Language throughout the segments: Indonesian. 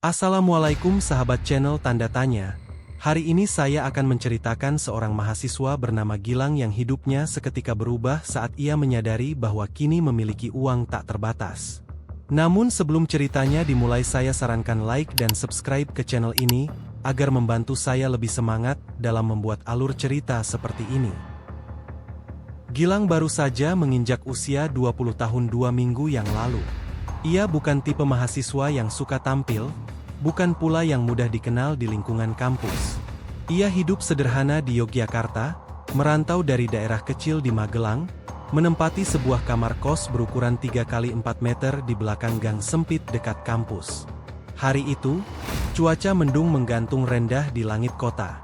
Assalamualaikum sahabat channel Tanda Tanya. Hari ini saya akan menceritakan seorang mahasiswa bernama Gilang yang hidupnya seketika berubah saat ia menyadari bahwa kini memiliki uang tak terbatas. Namun sebelum ceritanya dimulai, saya sarankan like dan subscribe ke channel ini, agar membantu saya lebih semangat dalam membuat alur cerita seperti ini. Gilang baru saja menginjak usia 20 tahun 2 minggu yang lalu. Ia bukan tipe mahasiswa yang suka tampil, bukan pula yang mudah dikenal di lingkungan kampus. Ia hidup sederhana di Yogyakarta, merantau dari daerah kecil di Magelang, menempati sebuah kamar kos berukuran 3 x 4 meter di belakang gang sempit dekat kampus. Hari itu, cuaca mendung menggantung rendah di langit kota.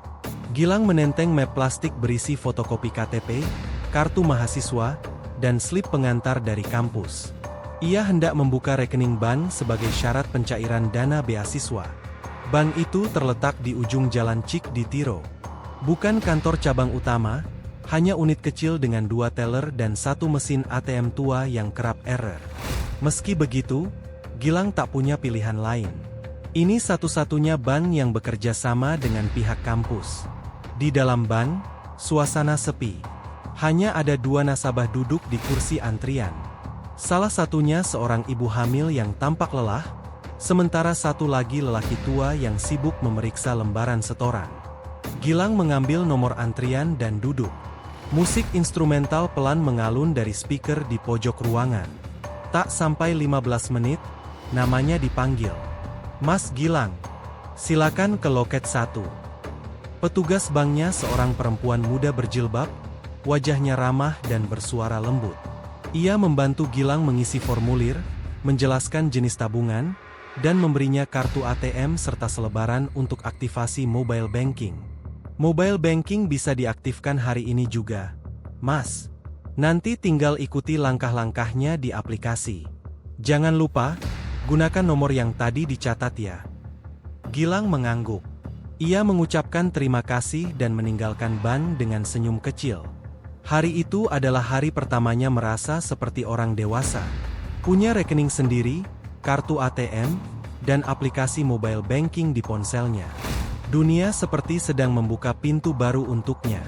Gilang menenteng map plastik berisi fotokopi KTP, kartu mahasiswa, dan slip pengantar dari kampus. Ia hendak membuka rekening bank sebagai syarat pencairan dana beasiswa. Bank itu terletak di ujung Jalan Cik di Tiro. Bukan kantor cabang utama, hanya unit kecil dengan 2 teller dan 1 mesin ATM tua yang kerap error. Meski begitu, Gilang tak punya pilihan lain. Ini satu-satunya bank yang bekerja sama dengan pihak kampus. Di dalam bank, suasana sepi. Hanya ada 2 nasabah duduk di kursi antrian. Salah satunya seorang ibu hamil yang tampak lelah, sementara satu lagi lelaki tua yang sibuk memeriksa lembaran setoran. Gilang mengambil nomor antrian dan duduk. Musik instrumental pelan mengalun dari speaker di pojok ruangan. Tak sampai 15 menit, namanya dipanggil. "Mas Gilang, silakan ke loket 1. Petugas banknya seorang perempuan muda berjilbab, wajahnya ramah dan bersuara lembut. Ia membantu Gilang mengisi formulir, menjelaskan jenis tabungan, dan memberinya kartu ATM serta selebaran untuk aktivasi mobile banking. Mobile banking bisa diaktifkan hari ini juga, Mas. Nanti tinggal ikuti langkah-langkahnya di aplikasi. Jangan lupa, gunakan nomor yang tadi dicatat ya." Gilang mengangguk. Ia mengucapkan terima kasih dan meninggalkan bank dengan senyum kecil. Hari itu adalah hari pertamanya merasa seperti orang dewasa. Punya rekening sendiri, kartu ATM, dan aplikasi mobile banking di ponselnya. Dunia seperti sedang membuka pintu baru untuknya.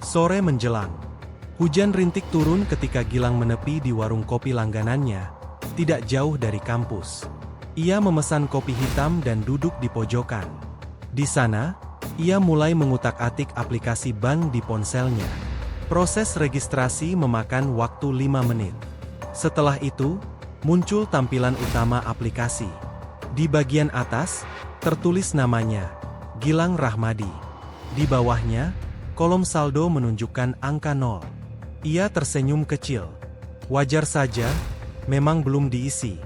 Sore menjelang. Hujan rintik turun ketika Gilang menepi di warung kopi langganannya, tidak jauh dari kampus. Ia memesan kopi hitam dan duduk di pojokan. Di sana, ia mulai mengutak-atik aplikasi bank di ponselnya. Proses registrasi memakan waktu 5 menit. Setelah itu, muncul tampilan utama aplikasi. Di bagian atas, tertulis namanya, Gilang Rahmadi. Di bawahnya, kolom saldo menunjukkan angka 0. Ia tersenyum kecil. Wajar saja, memang belum diisi.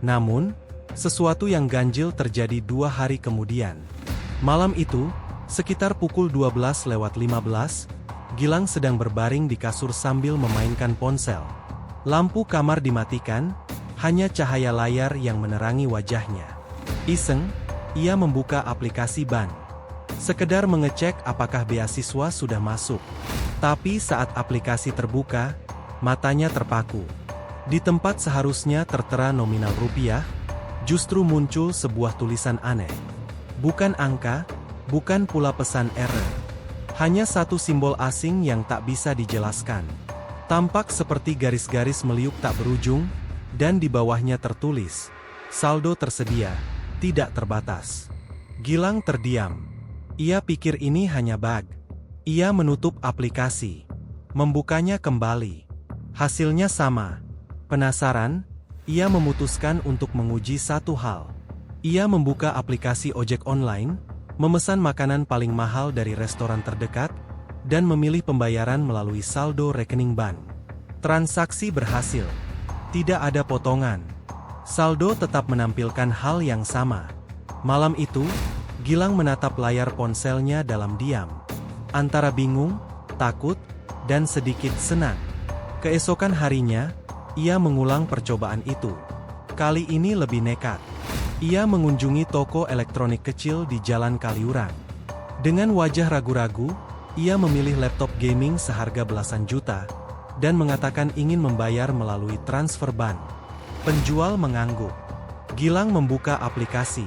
Namun, sesuatu yang ganjil terjadi 2 hari kemudian. Malam itu, sekitar pukul 12:15, Gilang sedang berbaring di kasur sambil memainkan ponsel. Lampu kamar dimatikan, hanya cahaya layar yang menerangi wajahnya. Iseng, ia membuka aplikasi bank. Sekedar mengecek apakah beasiswa sudah masuk. Tapi saat aplikasi terbuka, matanya terpaku. Di tempat seharusnya tertera nominal rupiah, justru muncul sebuah tulisan aneh. Bukan angka, bukan pula pesan error. Hanya satu simbol asing yang tak bisa dijelaskan. Tampak seperti garis-garis meliuk tak berujung, dan di bawahnya tertulis, saldo tersedia, tidak terbatas. Gilang terdiam. Ia pikir ini hanya bug. Ia menutup aplikasi. Membukanya kembali. Hasilnya sama. Penasaran, ia memutuskan untuk menguji satu hal. Ia membuka aplikasi ojek online, memesan makanan paling mahal dari restoran terdekat, dan memilih pembayaran melalui saldo rekening bank. Transaksi berhasil. Tidak ada potongan. Saldo tetap menampilkan hal yang sama. Malam itu, Gilang menatap layar ponselnya dalam diam. Antara bingung, takut, dan sedikit senang. Keesokan harinya, ia mengulang percobaan itu. Kali ini lebih nekat. Ia mengunjungi toko elektronik kecil di Jalan Kaliurang. Dengan wajah ragu-ragu, ia memilih laptop gaming seharga belasan juta, dan mengatakan ingin membayar melalui transfer bank. Penjual mengangguk. Gilang membuka aplikasi.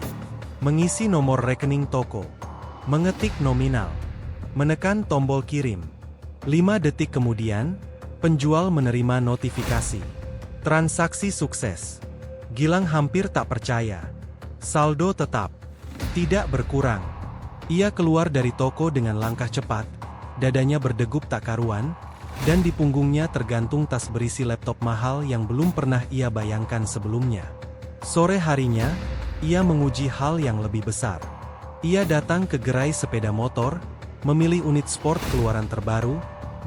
Mengisi nomor rekening toko. Mengetik nominal. Menekan tombol kirim. 5 detik kemudian, penjual menerima notifikasi. Transaksi sukses. Gilang hampir tak percaya. Saldo tetap tidak berkurang. Ia keluar dari toko dengan langkah cepat, dadanya berdegup tak karuan, dan di punggungnya tergantung tas berisi laptop mahal yang belum pernah ia bayangkan sebelumnya. Sore harinya, ia menguji hal yang lebih besar. Ia datang ke gerai sepeda motor, memilih unit sport keluaran terbaru,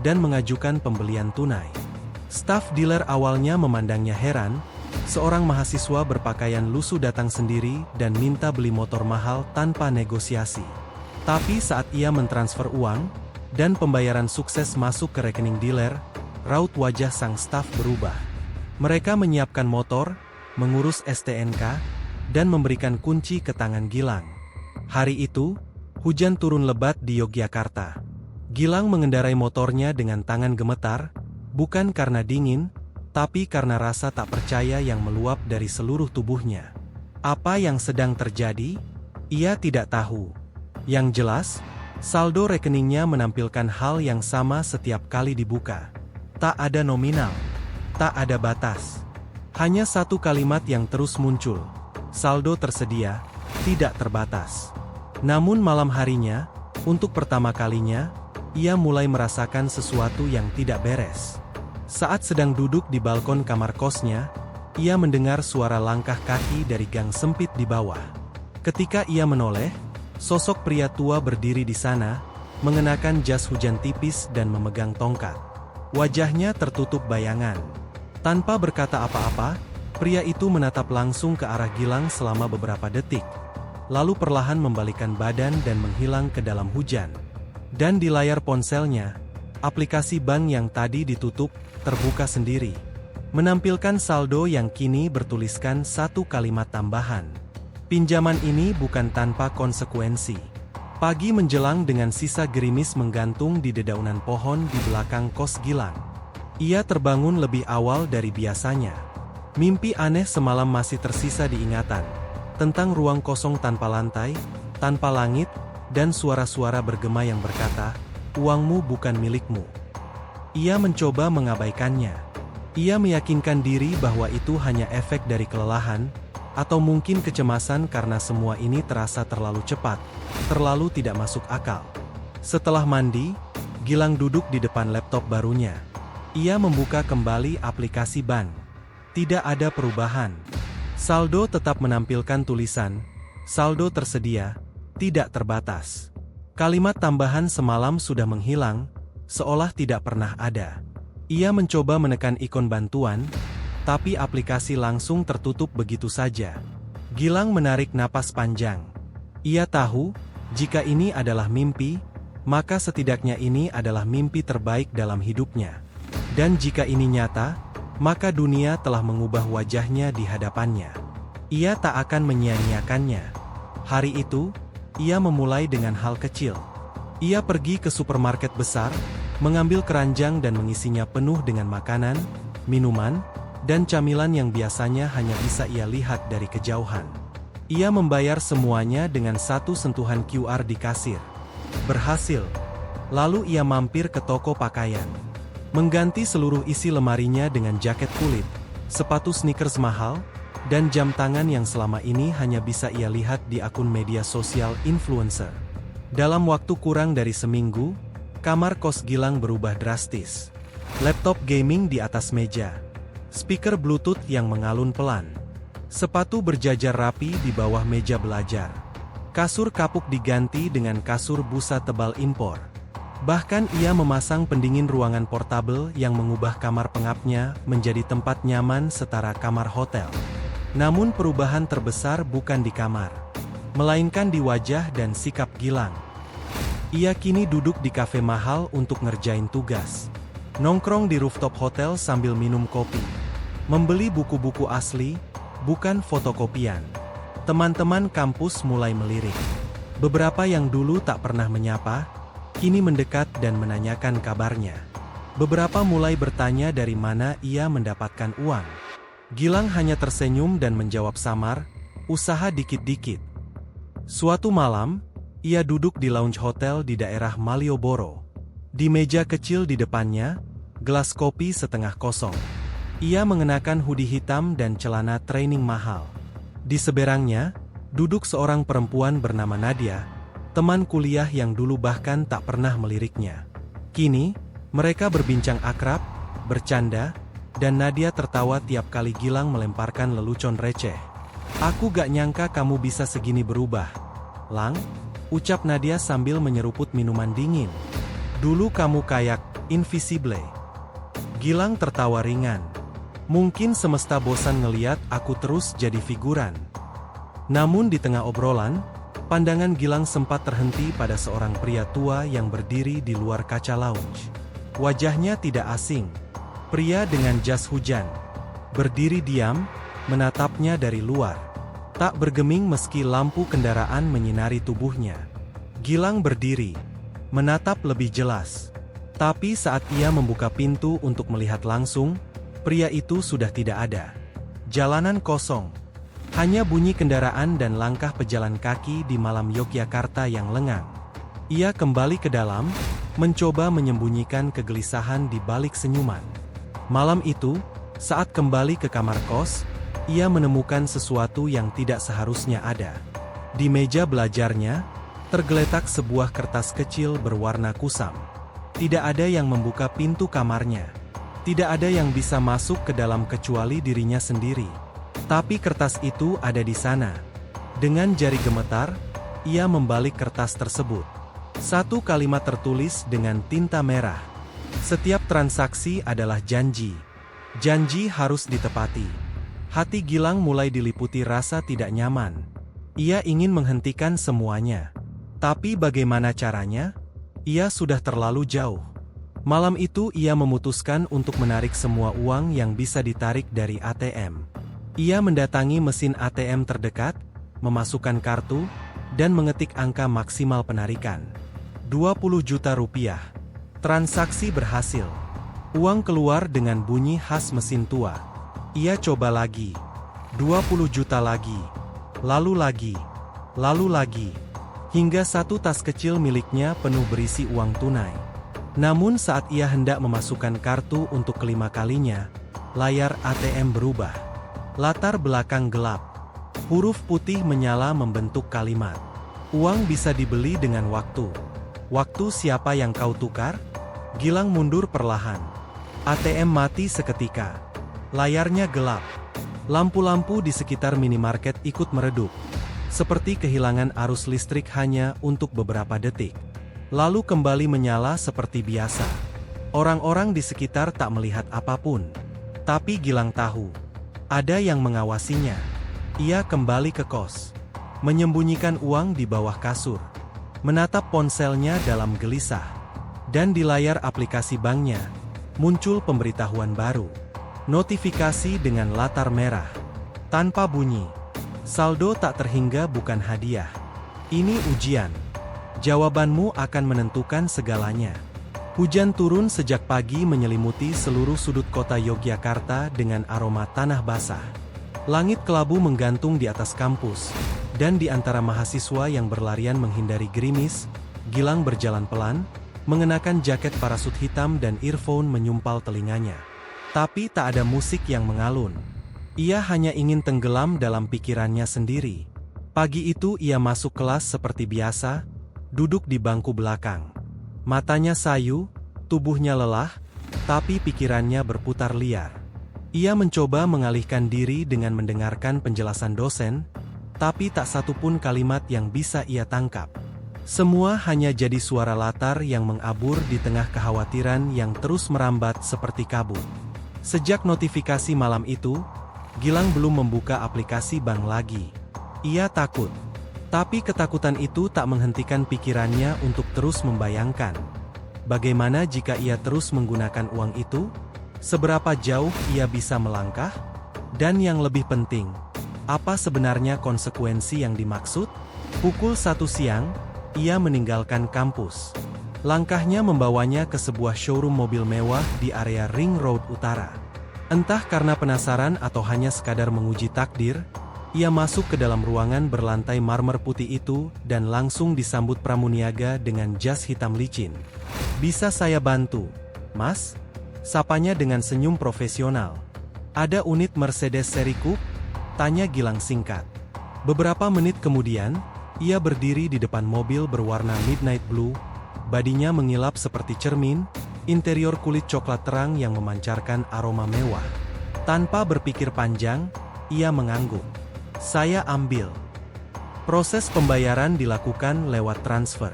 dan mengajukan pembelian tunai. Staf dealer awalnya memandangnya heran. Seorang mahasiswa berpakaian lusuh datang sendiri dan minta beli motor mahal tanpa negosiasi. Tapi saat ia mentransfer uang, dan pembayaran sukses masuk ke rekening dealer, raut wajah sang staf berubah. Mereka menyiapkan motor, mengurus STNK, dan memberikan kunci ke tangan Gilang. Hari itu, hujan turun lebat di Yogyakarta. Gilang mengendarai motornya dengan tangan gemetar, bukan karena dingin, tapi karena rasa tak percaya yang meluap dari seluruh tubuhnya. Apa yang sedang terjadi? Ia tidak tahu. Yang jelas, saldo rekeningnya menampilkan hal yang sama setiap kali dibuka. Tak ada nominal, tak ada batas. Hanya satu kalimat yang terus muncul. Saldo tersedia, tidak terbatas. Namun malam harinya, untuk pertama kalinya, ia mulai merasakan sesuatu yang tidak beres. Saat sedang duduk di balkon kamar kosnya, ia mendengar suara langkah kaki dari gang sempit di bawah. Ketika ia menoleh, sosok pria tua berdiri di sana, mengenakan jas hujan tipis dan memegang tongkat. Wajahnya tertutup bayangan. Tanpa berkata apa-apa, pria itu menatap langsung ke arah Gilang selama beberapa detik, lalu perlahan membalikkan badan dan menghilang ke dalam hujan. Dan di layar ponselnya, aplikasi bank yang tadi ditutup, terbuka sendiri, menampilkan saldo yang kini bertuliskan satu kalimat tambahan. Pinjaman ini bukan tanpa konsekuensi. Pagi menjelang dengan sisa gerimis menggantung di dedaunan pohon di belakang kos Gilang. Ia terbangun lebih awal dari biasanya. Mimpi aneh semalam masih tersisa di ingatan, tentang ruang kosong tanpa lantai, tanpa langit, dan suara-suara bergema yang berkata, "Uangmu bukan milikmu." Ia mencoba mengabaikannya. Ia meyakinkan diri bahwa itu hanya efek dari kelelahan, atau mungkin kecemasan karena semua ini terasa terlalu cepat, terlalu tidak masuk akal. Setelah mandi, Gilang duduk di depan laptop barunya. Ia membuka kembali aplikasi bank. Tidak ada perubahan. Saldo tetap menampilkan tulisan, saldo tersedia, tidak terbatas. Kalimat tambahan semalam sudah menghilang, seolah tidak pernah ada. Ia mencoba menekan ikon bantuan, tapi aplikasi langsung tertutup begitu saja. Gilang menarik napas panjang. Ia tahu, jika ini adalah mimpi, maka setidaknya ini adalah mimpi terbaik dalam hidupnya. Dan jika ini nyata, maka dunia telah mengubah wajahnya di hadapannya. Ia tak akan menyia-nyiakannya. Hari itu, ia memulai dengan hal kecil. Ia pergi ke supermarket besar, mengambil keranjang dan mengisinya penuh dengan makanan, minuman, dan camilan yang biasanya hanya bisa ia lihat dari kejauhan. Ia membayar semuanya dengan satu sentuhan QR di kasir. Berhasil. Lalu ia mampir ke toko pakaian. Mengganti seluruh isi lemarinya dengan jaket kulit, sepatu sneakers mahal, dan jam tangan yang selama ini hanya bisa ia lihat di akun media sosial influencer. Dalam waktu kurang dari seminggu, kamar kos Gilang berubah drastis. Laptop gaming di atas meja. Speaker Bluetooth yang mengalun pelan. Sepatu berjajar rapi di bawah meja belajar. Kasur kapuk diganti dengan kasur busa tebal impor. Bahkan ia memasang pendingin ruangan portabel yang mengubah kamar pengapnya menjadi tempat nyaman setara kamar hotel. Namun perubahan terbesar bukan di kamar, melainkan di wajah dan sikap Gilang. Ia kini duduk di kafe mahal untuk ngerjain tugas. Nongkrong di rooftop hotel sambil minum kopi. Membeli buku-buku asli, bukan fotokopian. Teman-teman kampus mulai melirik. Beberapa yang dulu tak pernah menyapa, kini mendekat dan menanyakan kabarnya. Beberapa mulai bertanya dari mana ia mendapatkan uang. Gilang hanya tersenyum dan menjawab samar, usaha dikit-dikit. Suatu malam, ia duduk di lounge hotel di daerah Malioboro. Di meja kecil di depannya, gelas kopi setengah kosong. Ia mengenakan hoodie hitam dan celana training mahal. Di seberangnya, duduk seorang perempuan bernama Nadia, teman kuliah yang dulu bahkan tak pernah meliriknya. Kini, mereka berbincang akrab, bercanda, dan Nadia tertawa tiap kali Gilang melemparkan lelucon receh. "Aku gak nyangka kamu bisa segini berubah, Lang," ucap Nadia sambil menyeruput minuman dingin. "Dulu kamu kayak invisible." Gilang tertawa ringan. Mungkin semesta bosan ngeliat aku terus jadi figuran. Namun di tengah obrolan, pandangan Gilang sempat terhenti pada seorang pria tua yang berdiri di luar kaca lounge. Wajahnya tidak asing. Pria dengan jas hujan. Berdiri diam, menatapnya dari luar. Tak bergeming meski lampu kendaraan menyinari tubuhnya. Gilang berdiri, menatap lebih jelas. Tapi saat ia membuka pintu untuk melihat langsung, pria itu sudah tidak ada. Jalanan kosong. Hanya bunyi kendaraan dan langkah pejalan kaki di malam Yogyakarta yang lengang. Ia kembali ke dalam, mencoba menyembunyikan kegelisahan di balik senyuman. Malam itu, saat kembali ke kamar kos, ia menemukan sesuatu yang tidak seharusnya ada. Di meja belajarnya, tergeletak sebuah kertas kecil berwarna kusam. Tidak ada yang membuka pintu kamarnya. Tidak ada yang bisa masuk ke dalam kecuali dirinya sendiri. Tapi kertas itu ada di sana. Dengan jari gemetar, ia membalik kertas tersebut. Satu kalimat tertulis dengan tinta merah. Setiap transaksi adalah janji. Janji harus ditepati. Hati Gilang mulai diliputi rasa tidak nyaman. Ia ingin menghentikan semuanya. Tapi bagaimana caranya? Ia sudah terlalu jauh. Malam itu ia memutuskan untuk menarik semua uang yang bisa ditarik dari ATM. Ia mendatangi mesin ATM terdekat, memasukkan kartu, dan mengetik angka maksimal penarikan. 20 juta rupiah. Transaksi berhasil. Uang keluar dengan bunyi khas mesin tua. Ia coba lagi. 20 juta lagi. Lalu lagi. Lalu lagi. Hingga satu tas kecil miliknya penuh berisi uang tunai. Namun saat ia hendak memasukkan kartu untuk kelima kalinya, layar ATM berubah. Latar belakang gelap. Huruf putih menyala membentuk kalimat. "Uang bisa dibeli dengan waktu. Waktu siapa yang kau tukar?" Gilang mundur perlahan. ATM mati seketika. Layarnya gelap. Lampu-lampu di sekitar minimarket ikut meredup. Seperti kehilangan arus listrik hanya untuk beberapa detik. Lalu kembali menyala seperti biasa. Orang-orang di sekitar tak melihat apapun. Tapi Gilang tahu. Ada yang mengawasinya. Ia kembali ke kos. Menyembunyikan uang di bawah kasur. Menatap ponselnya dalam gelisah. Dan di layar aplikasi banknya, muncul pemberitahuan baru. Notifikasi dengan latar merah. Tanpa bunyi. Saldo tak terhingga bukan hadiah. Ini ujian. Jawabanmu akan menentukan segalanya. Hujan turun sejak pagi menyelimuti seluruh sudut kota Yogyakarta dengan aroma tanah basah. Langit kelabu menggantung di atas kampus, dan di antara mahasiswa yang berlarian menghindari gerimis, Gilang berjalan pelan, mengenakan jaket parasut hitam dan earphone menyumpal telinganya. Tapi tak ada musik yang mengalun. Ia hanya ingin tenggelam dalam pikirannya sendiri. Pagi itu ia masuk kelas seperti biasa, duduk di bangku belakang. Matanya sayu, tubuhnya lelah, tapi pikirannya berputar liar. Ia mencoba mengalihkan diri dengan mendengarkan penjelasan dosen, tapi tak satupun kalimat yang bisa ia tangkap. Semua hanya jadi suara latar yang mengabur di tengah kekhawatiran yang terus merambat seperti kabut. Sejak notifikasi malam itu, Gilang belum membuka aplikasi bank lagi. Ia takut. Tapi ketakutan itu tak menghentikan pikirannya untuk terus membayangkan. Bagaimana jika ia terus menggunakan uang itu? Seberapa jauh ia bisa melangkah? Dan yang lebih penting, apa sebenarnya konsekuensi yang dimaksud? Pukul 1 siang, ia meninggalkan kampus. Langkahnya membawanya ke sebuah showroom mobil mewah di area Ring Road Utara. Entah karena penasaran atau hanya sekadar menguji takdir, Ia masuk ke dalam ruangan berlantai marmer putih itu dan langsung disambut pramuniaga dengan jas hitam licin. "Bisa saya bantu, Mas?" sapanya dengan senyum profesional. "Ada unit Mercedes seri Coupe?" tanya Gilang singkat. Beberapa menit kemudian, ia berdiri di depan mobil berwarna midnight blue, badinya mengilap seperti cermin, interior kulit coklat terang yang memancarkan aroma mewah. Tanpa berpikir panjang, ia mengangguk. "Saya ambil." Proses pembayaran dilakukan lewat transfer.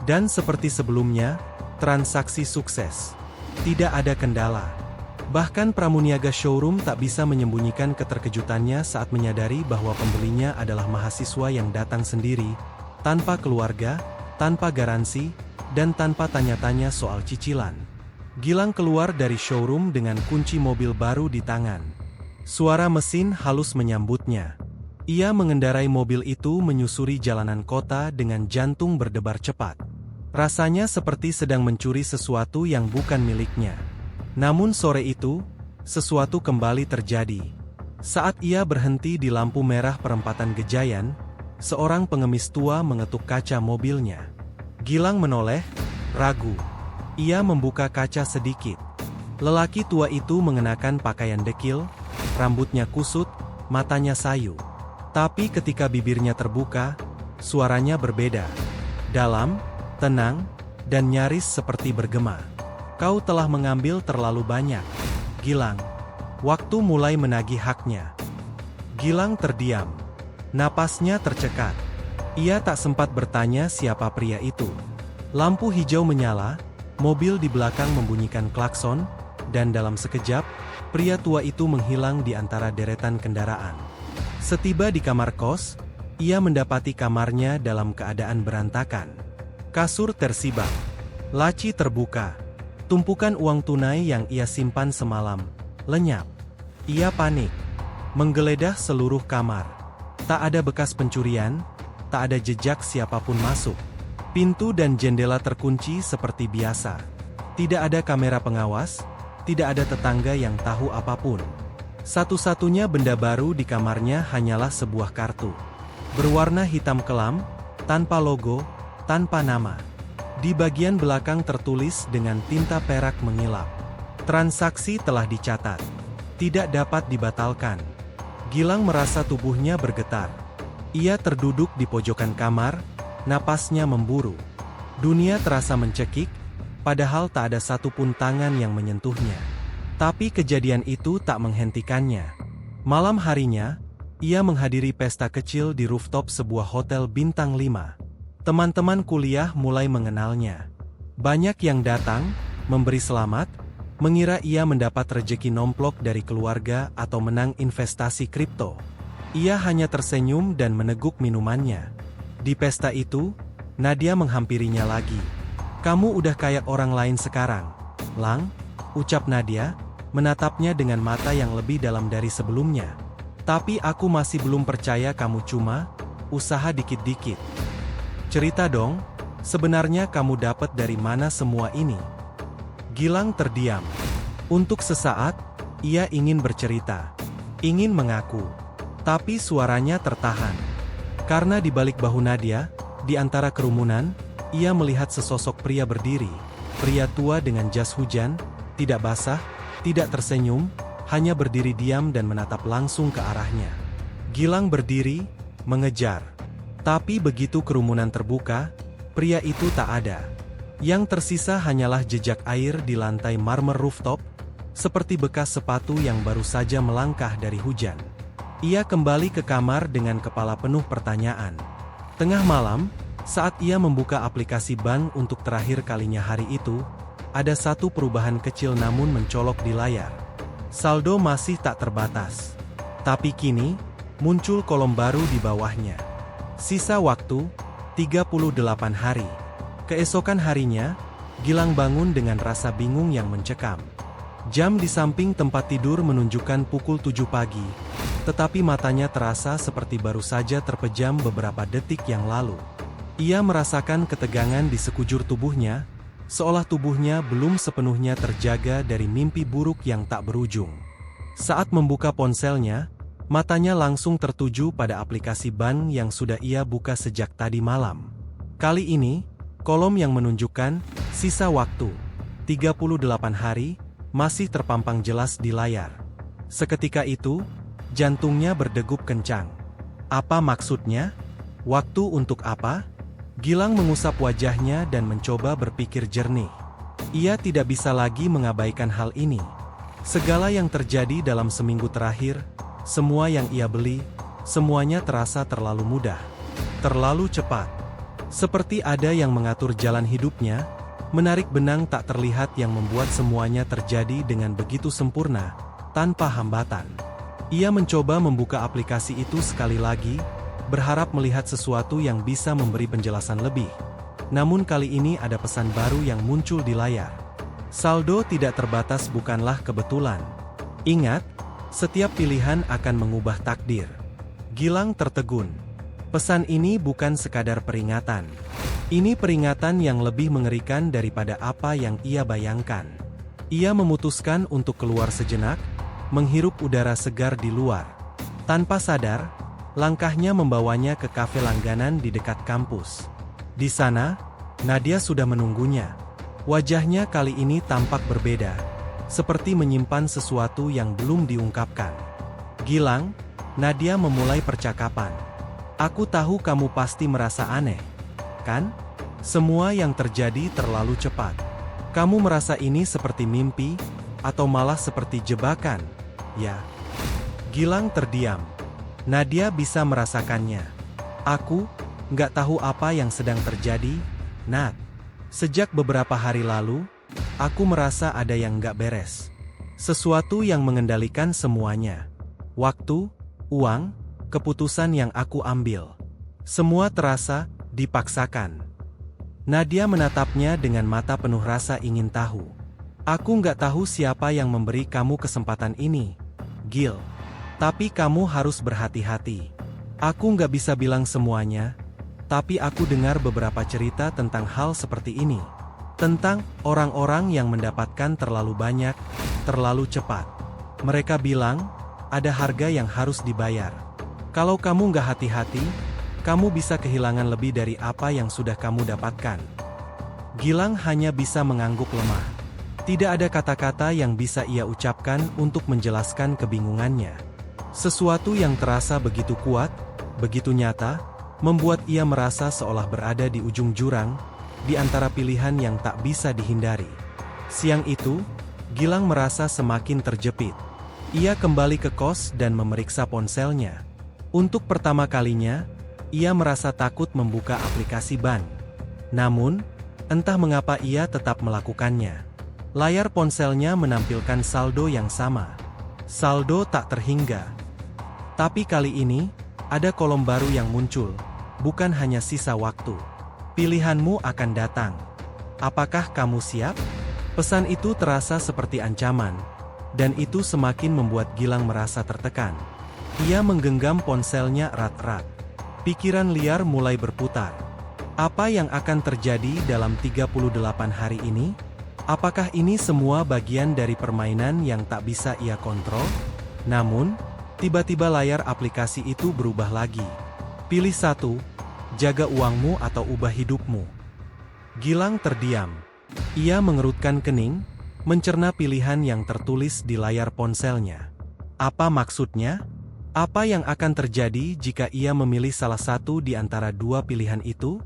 Dan seperti sebelumnya, transaksi sukses. Tidak ada kendala. Bahkan pramuniaga showroom tak bisa menyembunyikan keterkejutannya saat menyadari bahwa pembelinya adalah mahasiswa yang datang sendiri, tanpa keluarga, tanpa garansi, dan tanpa tanya-tanya soal cicilan. Gilang keluar dari showroom dengan kunci mobil baru di tangan. Suara mesin halus menyambutnya. Ia mengendarai mobil itu menyusuri jalanan kota dengan jantung berdebar cepat. Rasanya seperti sedang mencuri sesuatu yang bukan miliknya. Namun sore itu, sesuatu kembali terjadi. Saat ia berhenti di lampu merah perempatan Gejayan, seorang pengemis tua mengetuk kaca mobilnya. Gilang menoleh, ragu. Ia membuka kaca sedikit. Lelaki tua itu mengenakan pakaian dekil, rambutnya kusut, matanya sayu. Tapi ketika bibirnya terbuka, suaranya berbeda. Dalam, tenang, dan nyaris seperti bergema. "Kau telah mengambil terlalu banyak, Gilang. Waktu mulai menagih haknya." Gilang terdiam. Napasnya tercekat. Ia tak sempat bertanya siapa pria itu. Lampu hijau menyala, mobil di belakang membunyikan klakson, dan dalam sekejap, pria tua itu menghilang di antara deretan kendaraan. Setiba di kamar kos, ia mendapati kamarnya dalam keadaan berantakan. Kasur tersibak, laci terbuka, tumpukan uang tunai yang ia simpan semalam lenyap. Ia panik, menggeledah seluruh kamar. Tak ada bekas pencurian, tak ada jejak siapapun masuk. Pintu dan jendela terkunci seperti biasa. Tidak ada kamera pengawas, tidak ada tetangga yang tahu apapun. Satu-satunya benda baru di kamarnya hanyalah sebuah kartu. Berwarna hitam kelam, tanpa logo, tanpa nama. Di bagian belakang tertulis dengan tinta perak mengilap. Transaksi telah dicatat. Tidak dapat dibatalkan. Gilang merasa tubuhnya bergetar. Ia terduduk di pojokan kamar, napasnya memburu. Dunia terasa mencekik, padahal tak ada satupun tangan yang menyentuhnya. Tapi kejadian itu tak menghentikannya. Malam harinya, ia menghadiri pesta kecil di rooftop sebuah hotel bintang 5. Teman-teman kuliah mulai mengenalnya. Banyak yang datang, memberi selamat, mengira ia mendapat rejeki nomplok dari keluarga atau menang investasi kripto. Ia hanya tersenyum dan meneguk minumannya. Di pesta itu, Nadia menghampirinya lagi. "Kamu udah kayak orang lain sekarang, Lang," ucap Nadia, menatapnya dengan mata yang lebih dalam dari sebelumnya. "Tapi aku masih belum percaya kamu cuma usaha dikit-dikit. Cerita dong, sebenarnya kamu dapat dari mana semua ini?" Gilang terdiam. Untuk sesaat, ia ingin bercerita, ingin mengaku. Tapi suaranya tertahan. Karena di balik bahu Nadia, di antara kerumunan, ia melihat sesosok pria berdiri. Pria tua dengan jas hujan, tidak basah, tidak tersenyum, hanya berdiri diam dan menatap langsung ke arahnya. Gilang berdiri, mengejar. Tapi begitu kerumunan terbuka, pria itu tak ada. Yang tersisa hanyalah jejak air di lantai marmer rooftop, seperti bekas sepatu yang baru saja melangkah dari hujan. Ia kembali ke kamar dengan kepala penuh pertanyaan. Tengah malam, saat ia membuka aplikasi bank untuk terakhir kalinya hari itu, ada satu perubahan kecil namun mencolok di layar. Saldo masih tak terbatas. Tapi kini, muncul kolom baru di bawahnya. Sisa waktu, 38 hari. Keesokan harinya, Gilang bangun dengan rasa bingung yang mencekam. Jam di samping tempat tidur menunjukkan pukul 7 pagi, tetapi matanya terasa seperti baru saja terpejam beberapa detik yang lalu. Ia merasakan ketegangan di sekujur tubuhnya, seolah tubuhnya belum sepenuhnya terjaga dari mimpi buruk yang tak berujung. Saat membuka ponselnya, Matanya langsung tertuju pada aplikasi bank yang sudah ia buka sejak tadi malam. Kali ini, kolom yang menunjukkan sisa waktu 38 hari masih terpampang jelas di layar. Seketika itu, jantungnya berdegup kencang. Apa maksudnya? Waktu untuk apa? Gilang mengusap wajahnya dan mencoba berpikir jernih. Ia tidak bisa lagi mengabaikan hal ini. Segala yang terjadi dalam seminggu terakhir, semua yang ia beli, semuanya terasa terlalu mudah, terlalu cepat. Seperti ada yang mengatur jalan hidupnya, menarik benang tak terlihat yang membuat semuanya terjadi dengan begitu sempurna, tanpa hambatan. Ia mencoba membuka aplikasi itu sekali lagi, berharap melihat sesuatu yang bisa memberi penjelasan lebih. Namun kali ini ada pesan baru yang muncul di layar. Saldo tidak terbatas bukanlah kebetulan. Ingat, setiap pilihan akan mengubah takdir. Gilang tertegun. Pesan ini bukan sekadar peringatan. Ini peringatan yang lebih mengerikan daripada apa yang ia bayangkan. Ia memutuskan untuk keluar sejenak, menghirup udara segar di luar. Tanpa sadar, langkahnya membawanya ke kafe langganan di dekat kampus. Di sana, Nadia sudah menunggunya. Wajahnya kali ini tampak berbeda, seperti menyimpan sesuatu yang belum diungkapkan. Gilang, Nadia memulai percakapan. Aku tahu kamu pasti merasa aneh, kan? Semua yang terjadi terlalu cepat. Kamu merasa ini seperti mimpi, atau malah seperti jebakan, ya? Gilang terdiam. Nadia bisa merasakannya. Aku nggak tahu apa yang sedang terjadi, Nat. Sejak beberapa hari lalu, aku merasa ada yang nggak beres. Sesuatu yang mengendalikan semuanya. Waktu, uang, keputusan yang aku ambil. Semua terasa dipaksakan. Nadia menatapnya dengan mata penuh rasa ingin tahu. Aku nggak tahu siapa yang memberi kamu kesempatan ini, Gil. Tapi kamu harus berhati-hati. Aku nggak bisa bilang semuanya, tapi aku dengar beberapa cerita tentang hal seperti ini. Tentang orang-orang yang mendapatkan terlalu banyak, terlalu cepat. Mereka bilang, ada harga yang harus dibayar. Kalau kamu nggak hati-hati, kamu bisa kehilangan lebih dari apa yang sudah kamu dapatkan. Gilang hanya bisa mengangguk lemah. Tidak ada kata-kata yang bisa ia ucapkan untuk menjelaskan kebingungannya. Sesuatu yang terasa begitu kuat, begitu nyata, membuat ia merasa seolah berada di ujung jurang, di antara pilihan yang tak bisa dihindari. Siang itu, Gilang merasa semakin terjepit. Ia kembali ke kos dan memeriksa ponselnya. Untuk pertama kalinya, ia merasa takut membuka aplikasi bank. Namun, entah mengapa ia tetap melakukannya. Layar ponselnya menampilkan saldo yang sama. Saldo tak terhingga. Tapi kali ini, ada kolom baru yang muncul, bukan hanya sisa waktu. Pilihanmu akan datang. Apakah kamu siap? Pesan itu terasa seperti ancaman, dan itu semakin membuat Gilang merasa tertekan. Ia menggenggam ponselnya erat-erat. Pikiran liar mulai berputar. Apa yang akan terjadi dalam 38 hari ini? Apakah ini semua bagian dari permainan yang tak bisa ia kontrol? Namun, tiba-tiba layar aplikasi itu berubah lagi. Pilih satu, jaga uangmu atau ubah hidupmu. Gilang terdiam. Ia mengerutkan kening, mencerna pilihan yang tertulis di layar ponselnya. Apa maksudnya? Apa yang akan terjadi jika ia memilih salah satu di antara dua pilihan itu?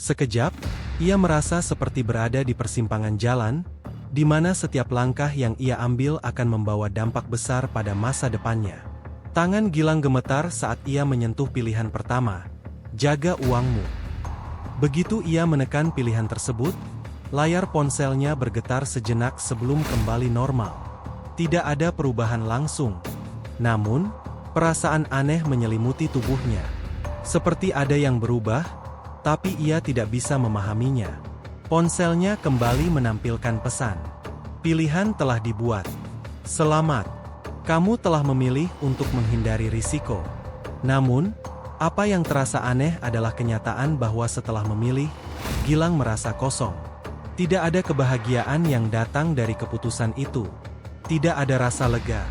Sekejap, ia merasa seperti berada di persimpangan jalan, di mana setiap langkah yang ia ambil akan membawa dampak besar pada masa depannya. Tangan Gilang gemetar saat ia menyentuh pilihan pertama, jaga uangmu. Begitu ia menekan pilihan tersebut, layar ponselnya bergetar sejenak sebelum kembali normal. Tidak ada perubahan langsung. Namun, perasaan aneh menyelimuti tubuhnya. Seperti ada yang berubah, tapi ia tidak bisa memahaminya. Ponselnya kembali menampilkan pesan. Pilihan telah dibuat. Selamat. Kamu telah memilih untuk menghindari risiko. Namun, apa yang terasa aneh adalah kenyataan bahwa setelah memilih, Gilang merasa kosong. Tidak ada kebahagiaan yang datang dari keputusan itu. Tidak ada rasa lega.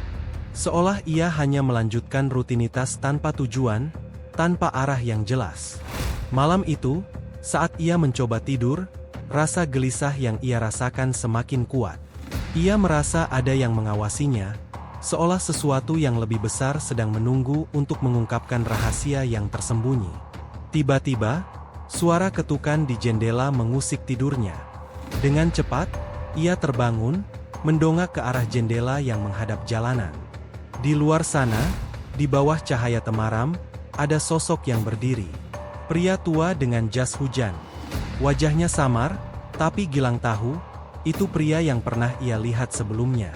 Seolah ia hanya melanjutkan rutinitas tanpa tujuan, tanpa arah yang jelas. Malam itu, saat ia mencoba tidur, rasa gelisah yang ia rasakan semakin kuat. Ia merasa ada yang mengawasinya, seolah sesuatu yang lebih besar sedang menunggu untuk mengungkapkan rahasia yang tersembunyi. Tiba-tiba, suara ketukan di jendela mengusik tidurnya. Dengan cepat, ia terbangun, mendongak ke arah jendela yang menghadap jalanan. Di luar sana, di bawah cahaya temaram, ada sosok yang berdiri. Pria tua dengan jas hujan. Wajahnya samar, tapi Gilang tahu, itu pria yang pernah ia lihat sebelumnya.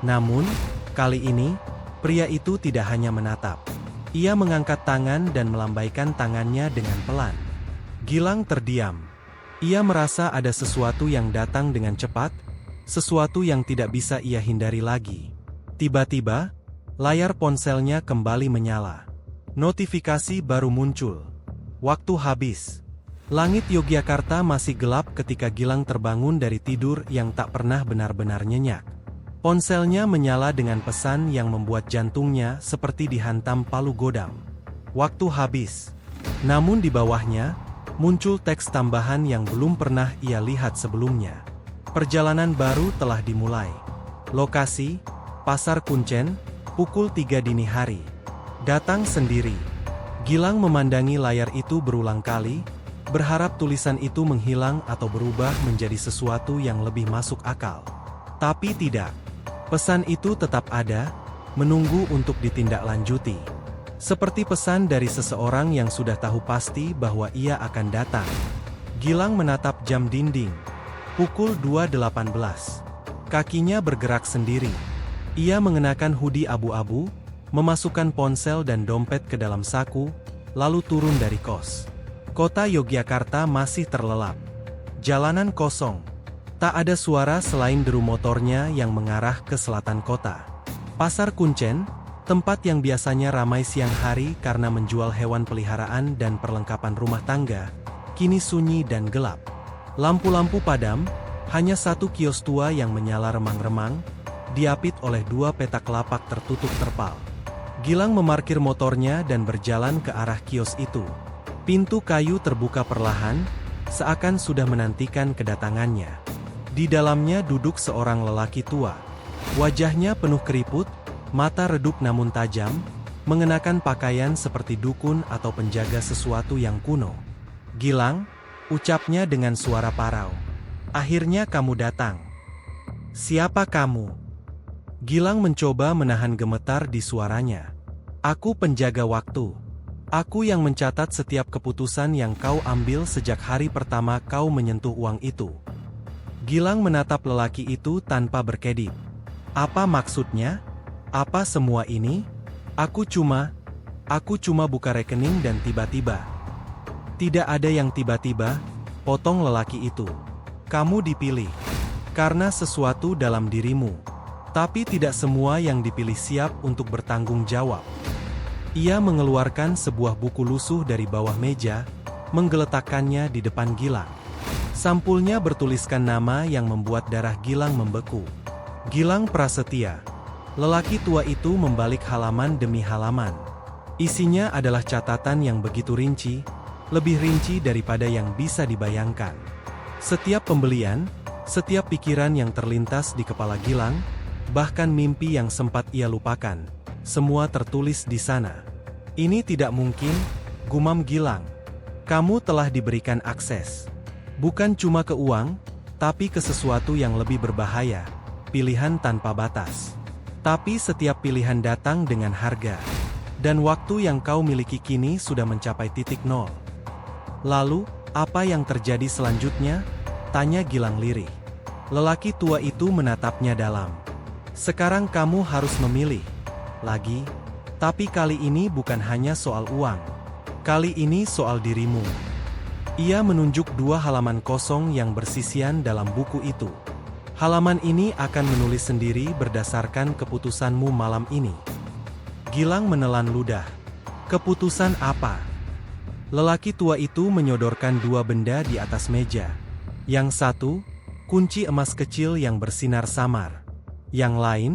Namun, kali ini, pria itu tidak hanya menatap. Ia mengangkat tangan dan melambaikan tangannya dengan pelan. Gilang terdiam. Ia merasa ada sesuatu yang datang dengan cepat, sesuatu yang tidak bisa ia hindari lagi. Tiba-tiba, layar ponselnya kembali menyala. Notifikasi baru muncul. Waktu habis. Langit Yogyakarta masih gelap ketika Gilang terbangun dari tidur yang tak pernah benar-benar nyenyak. Ponselnya menyala dengan pesan yang membuat jantungnya seperti dihantam palu godam. Waktu habis. Namun di bawahnya, muncul teks tambahan yang belum pernah ia lihat sebelumnya. Perjalanan baru telah dimulai. Lokasi, Pasar Kuncen, pukul 3 dini hari. Datang sendiri. Gilang memandangi layar itu berulang kali, berharap tulisan itu menghilang atau berubah menjadi sesuatu yang lebih masuk akal. Tapi tidak. Pesan itu tetap ada, menunggu untuk ditindaklanjuti. Seperti pesan dari seseorang yang sudah tahu pasti bahwa ia akan datang. Gilang menatap jam dinding. Pukul 2.18. Kakinya bergerak sendiri. Ia mengenakan hoodie abu-abu, memasukkan ponsel dan dompet ke dalam saku, lalu turun dari kos. Kota Yogyakarta masih terlelap. Jalanan kosong. Tak ada suara selain deru motornya yang mengarah ke selatan kota. Pasar Kuncen, tempat yang biasanya ramai siang hari karena menjual hewan peliharaan dan perlengkapan rumah tangga, kini sunyi dan gelap. Lampu-lampu padam, hanya satu kios tua yang menyala remang-remang, diapit oleh 2 petak lapak tertutup terpal. Gilang memarkir motornya dan berjalan ke arah kios itu. Pintu kayu terbuka perlahan, seakan sudah menantikan kedatangannya. Di dalamnya duduk seorang lelaki tua. Wajahnya penuh keriput, mata redup namun tajam, mengenakan pakaian seperti dukun atau penjaga sesuatu yang kuno. "Gilang," ucapnya dengan suara parau. "Akhirnya kamu datang. Siapa kamu?" Gilang mencoba menahan gemetar di suaranya. "Aku penjaga waktu. Aku yang mencatat setiap keputusan yang kau ambil sejak hari pertama kau menyentuh uang itu." Gilang menatap lelaki itu tanpa berkedip. "Apa maksudnya? Apa semua ini? Aku cuma buka rekening dan tiba-tiba." "Tidak ada yang tiba-tiba," potong lelaki itu. "Kamu dipilih karena sesuatu dalam dirimu. Tapi tidak semua yang dipilih siap untuk bertanggung jawab." Ia mengeluarkan sebuah buku lusuh dari bawah meja, menggeletakkannya di depan Gilang. Sampulnya bertuliskan nama yang membuat darah Gilang membeku. Gilang Prasetya. Lelaki tua itu membalik halaman demi halaman. Isinya adalah catatan yang begitu rinci, lebih rinci daripada yang bisa dibayangkan. Setiap pembelian, setiap pikiran yang terlintas di kepala Gilang, bahkan mimpi yang sempat ia lupakan, semua tertulis di sana. "Ini tidak mungkin," gumam Gilang. "Kamu telah diberikan akses. Bukan cuma ke uang, tapi ke sesuatu yang lebih berbahaya, pilihan tanpa batas. Tapi setiap pilihan datang dengan harga. Dan waktu yang kau miliki kini sudah mencapai titik nol." "Lalu, apa yang terjadi selanjutnya?" tanya Gilang lirih. Lelaki tua itu menatapnya dalam. "Sekarang kamu harus memilih lagi, tapi kali ini bukan hanya soal uang. Kali ini soal dirimu." Ia menunjuk 2 halaman kosong yang bersisian dalam buku itu. "Halaman ini akan menulis sendiri berdasarkan keputusanmu malam ini." Gilang menelan ludah. "Keputusan apa?" Lelaki tua itu menyodorkan 2 benda di atas meja. Yang satu, kunci emas kecil yang bersinar samar. Yang lain,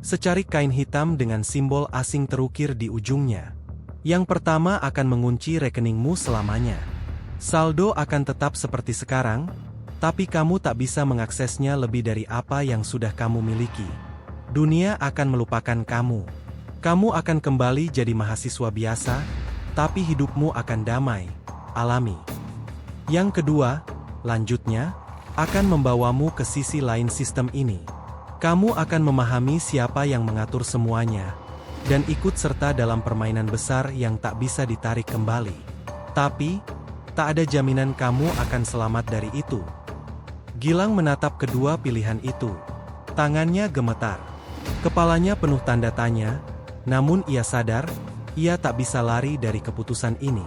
Secarik kain hitam dengan simbol asing terukir di ujungnya. Yang pertama akan mengunci rekeningmu selamanya. Saldo akan tetap seperti sekarang, tapi kamu tak bisa mengaksesnya lebih dari apa yang sudah kamu miliki. Dunia akan melupakan kamu. Kamu akan kembali jadi mahasiswa biasa, tapi hidupmu akan damai, alami. Yang kedua, lanjutnya, akan membawamu ke sisi lain sistem ini. Kamu akan memahami siapa yang mengatur semuanya, dan ikut serta dalam permainan besar yang tak bisa ditarik kembali. Tapi, tak ada jaminan kamu akan selamat dari itu. Gilang menatap kedua pilihan itu. Tangannya gemetar. Kepalanya penuh tanda tanya, namun ia sadar, ia tak bisa lari dari keputusan ini.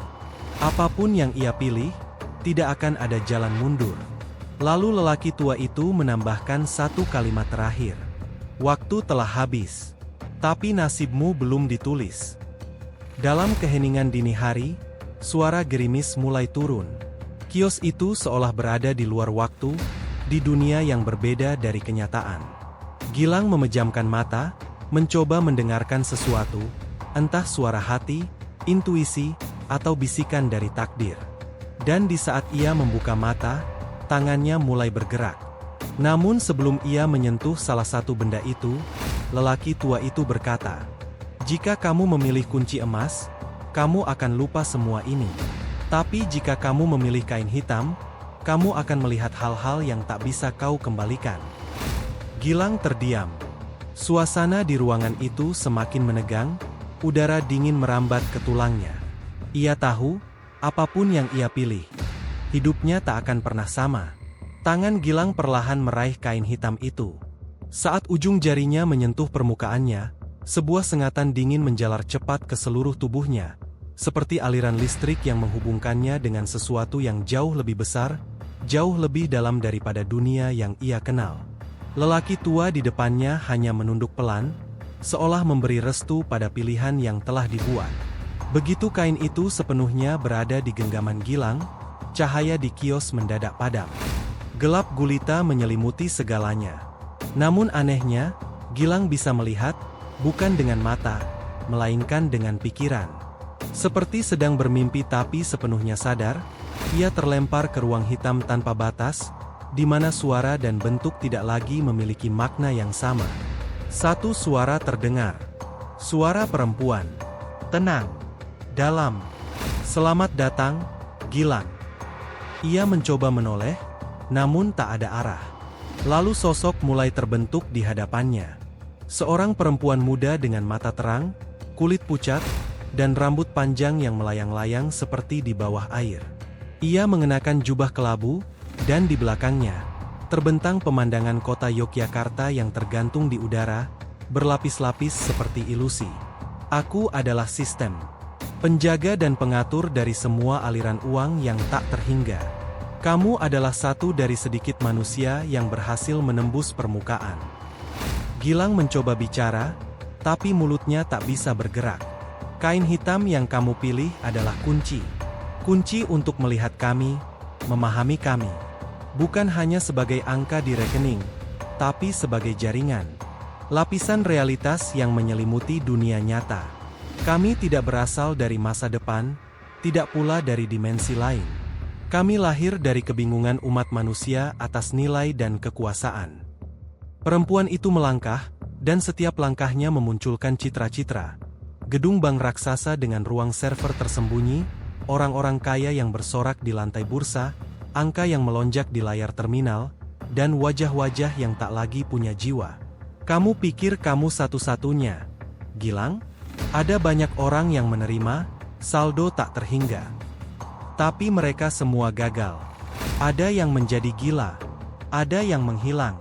Apapun yang ia pilih, tidak akan ada jalan mundur. Lalu lelaki tua itu menambahkan satu kalimat terakhir. Waktu telah habis. Tapi nasibmu belum ditulis. Dalam keheningan dini hari, suara gerimis mulai turun. Kios itu seolah berada di luar waktu, di dunia yang berbeda dari kenyataan. Gilang memejamkan mata, mencoba mendengarkan sesuatu, entah suara hati, intuisi, atau bisikan dari takdir. Dan di saat ia membuka mata, tangannya mulai bergerak. Namun sebelum ia menyentuh salah satu benda itu, lelaki tua itu berkata, "Jika kamu memilih kunci emas, kamu akan lupa semua ini. Tapi jika kamu memilih kain hitam, kamu akan melihat hal-hal yang tak bisa kau kembalikan." Gilang terdiam. Suasana di ruangan itu semakin menegang, udara dingin merambat ke tulangnya. Ia tahu, apapun yang ia pilih, hidupnya tak akan pernah sama. Tangan Gilang perlahan meraih kain hitam itu. Saat ujung jarinya menyentuh permukaannya, sebuah sengatan dingin menjalar cepat ke seluruh tubuhnya, seperti aliran listrik yang menghubungkannya dengan sesuatu yang jauh lebih besar, jauh lebih dalam daripada dunia yang ia kenal. Lelaki tua di depannya hanya menunduk pelan, seolah memberi restu pada pilihan yang telah dibuat. Begitu kain itu sepenuhnya berada di genggaman Gilang, cahaya di kios mendadak padam. Gelap gulita menyelimuti segalanya. Namun anehnya, Gilang bisa melihat, bukan dengan mata, melainkan dengan pikiran. Seperti sedang bermimpi tapi sepenuhnya sadar, ia terlempar ke ruang hitam tanpa batas, di mana suara dan bentuk tidak lagi memiliki makna yang sama. Satu suara terdengar. Suara perempuan. Tenang. Dalam. Selamat datang, Gilang. Ia mencoba menoleh, namun tak ada arah. Lalu sosok mulai terbentuk di hadapannya. Seorang perempuan muda dengan mata terang, kulit pucat, dan rambut panjang yang melayang-layang seperti di bawah air. Ia mengenakan jubah kelabu, dan di belakangnya, terbentang pemandangan kota Yogyakarta yang tergantung di udara, berlapis-lapis seperti ilusi. Aku adalah sistem. Penjaga dan pengatur dari semua aliran uang yang tak terhingga. Kamu adalah satu dari sedikit manusia yang berhasil menembus permukaan. Gilang mencoba bicara, tapi mulutnya tak bisa bergerak. Kain hitam yang kamu pilih adalah kunci. Kunci untuk melihat kami, memahami kami. Bukan hanya sebagai angka di rekening, tapi sebagai jaringan. Lapisan realitas yang menyelimuti dunia nyata. Kami tidak berasal dari masa depan, tidak pula dari dimensi lain. Kami lahir dari kebingungan umat manusia atas nilai dan kekuasaan. Perempuan itu melangkah, dan setiap langkahnya memunculkan citra-citra. Gedung bank raksasa dengan ruang server tersembunyi, orang-orang kaya yang bersorak di lantai bursa, angka yang melonjak di layar terminal, dan wajah-wajah yang tak lagi punya jiwa. Kamu pikir kamu satu-satunya, Gilang? Ada banyak orang yang menerima, saldo tak terhingga. Tapi mereka semua gagal. Ada yang menjadi gila, ada yang menghilang,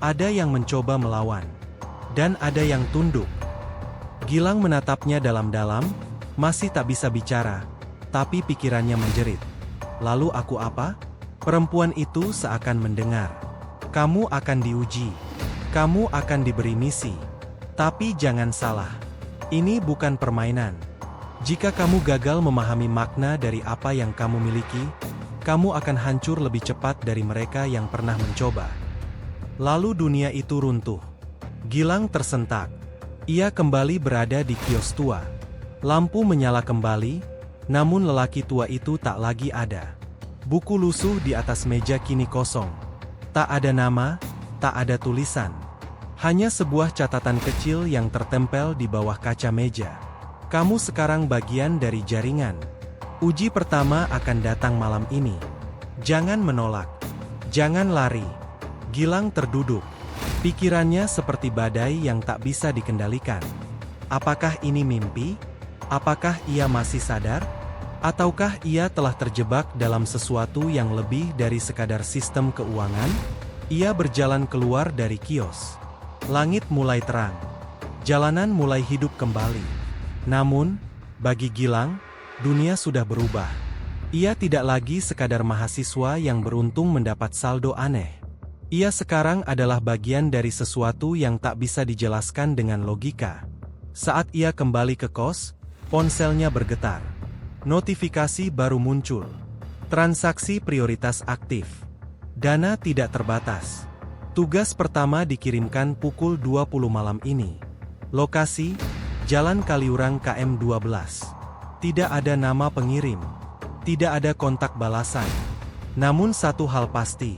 ada yang mencoba melawan, dan ada yang tunduk. Gilang menatapnya dalam-dalam, masih tak bisa bicara, tapi pikirannya menjerit. Lalu aku apa? Perempuan itu seakan mendengar. Kamu akan diuji. Kamu akan diberi misi. Tapi jangan salah. Ini bukan permainan. Jika kamu gagal memahami makna dari apa yang kamu miliki, kamu akan hancur lebih cepat dari mereka yang pernah mencoba. Lalu dunia itu runtuh. Gilang tersentak. Ia kembali berada di kios tua. Lampu menyala kembali, namun lelaki tua itu tak lagi ada. Buku lusuh di atas meja kini kosong. Tak ada nama, tak ada tulisan. Hanya sebuah catatan kecil yang tertempel di bawah kaca meja. Kamu sekarang bagian dari jaringan. Uji pertama akan datang malam ini. Jangan menolak. Jangan lari. Gilang terduduk. Pikirannya seperti badai yang tak bisa dikendalikan. Apakah ini mimpi? Apakah ia masih sadar? Ataukah ia telah terjebak dalam sesuatu yang lebih dari sekadar sistem keuangan? Ia berjalan keluar dari kios. Langit mulai terang. Jalanan mulai hidup kembali. Namun, bagi Gilang, dunia sudah berubah. Ia tidak lagi sekadar mahasiswa yang beruntung mendapat saldo aneh. Ia sekarang adalah bagian dari sesuatu yang tak bisa dijelaskan dengan logika. Saat ia kembali ke kos, ponselnya bergetar. Notifikasi baru muncul. Transaksi prioritas aktif. Dana tidak terbatas. Tugas pertama dikirimkan pukul 20 malam ini. Lokasi, Jalan Kaliurang KM 12. Tidak ada nama pengirim. Tidak ada kontak balasan. Namun satu hal pasti.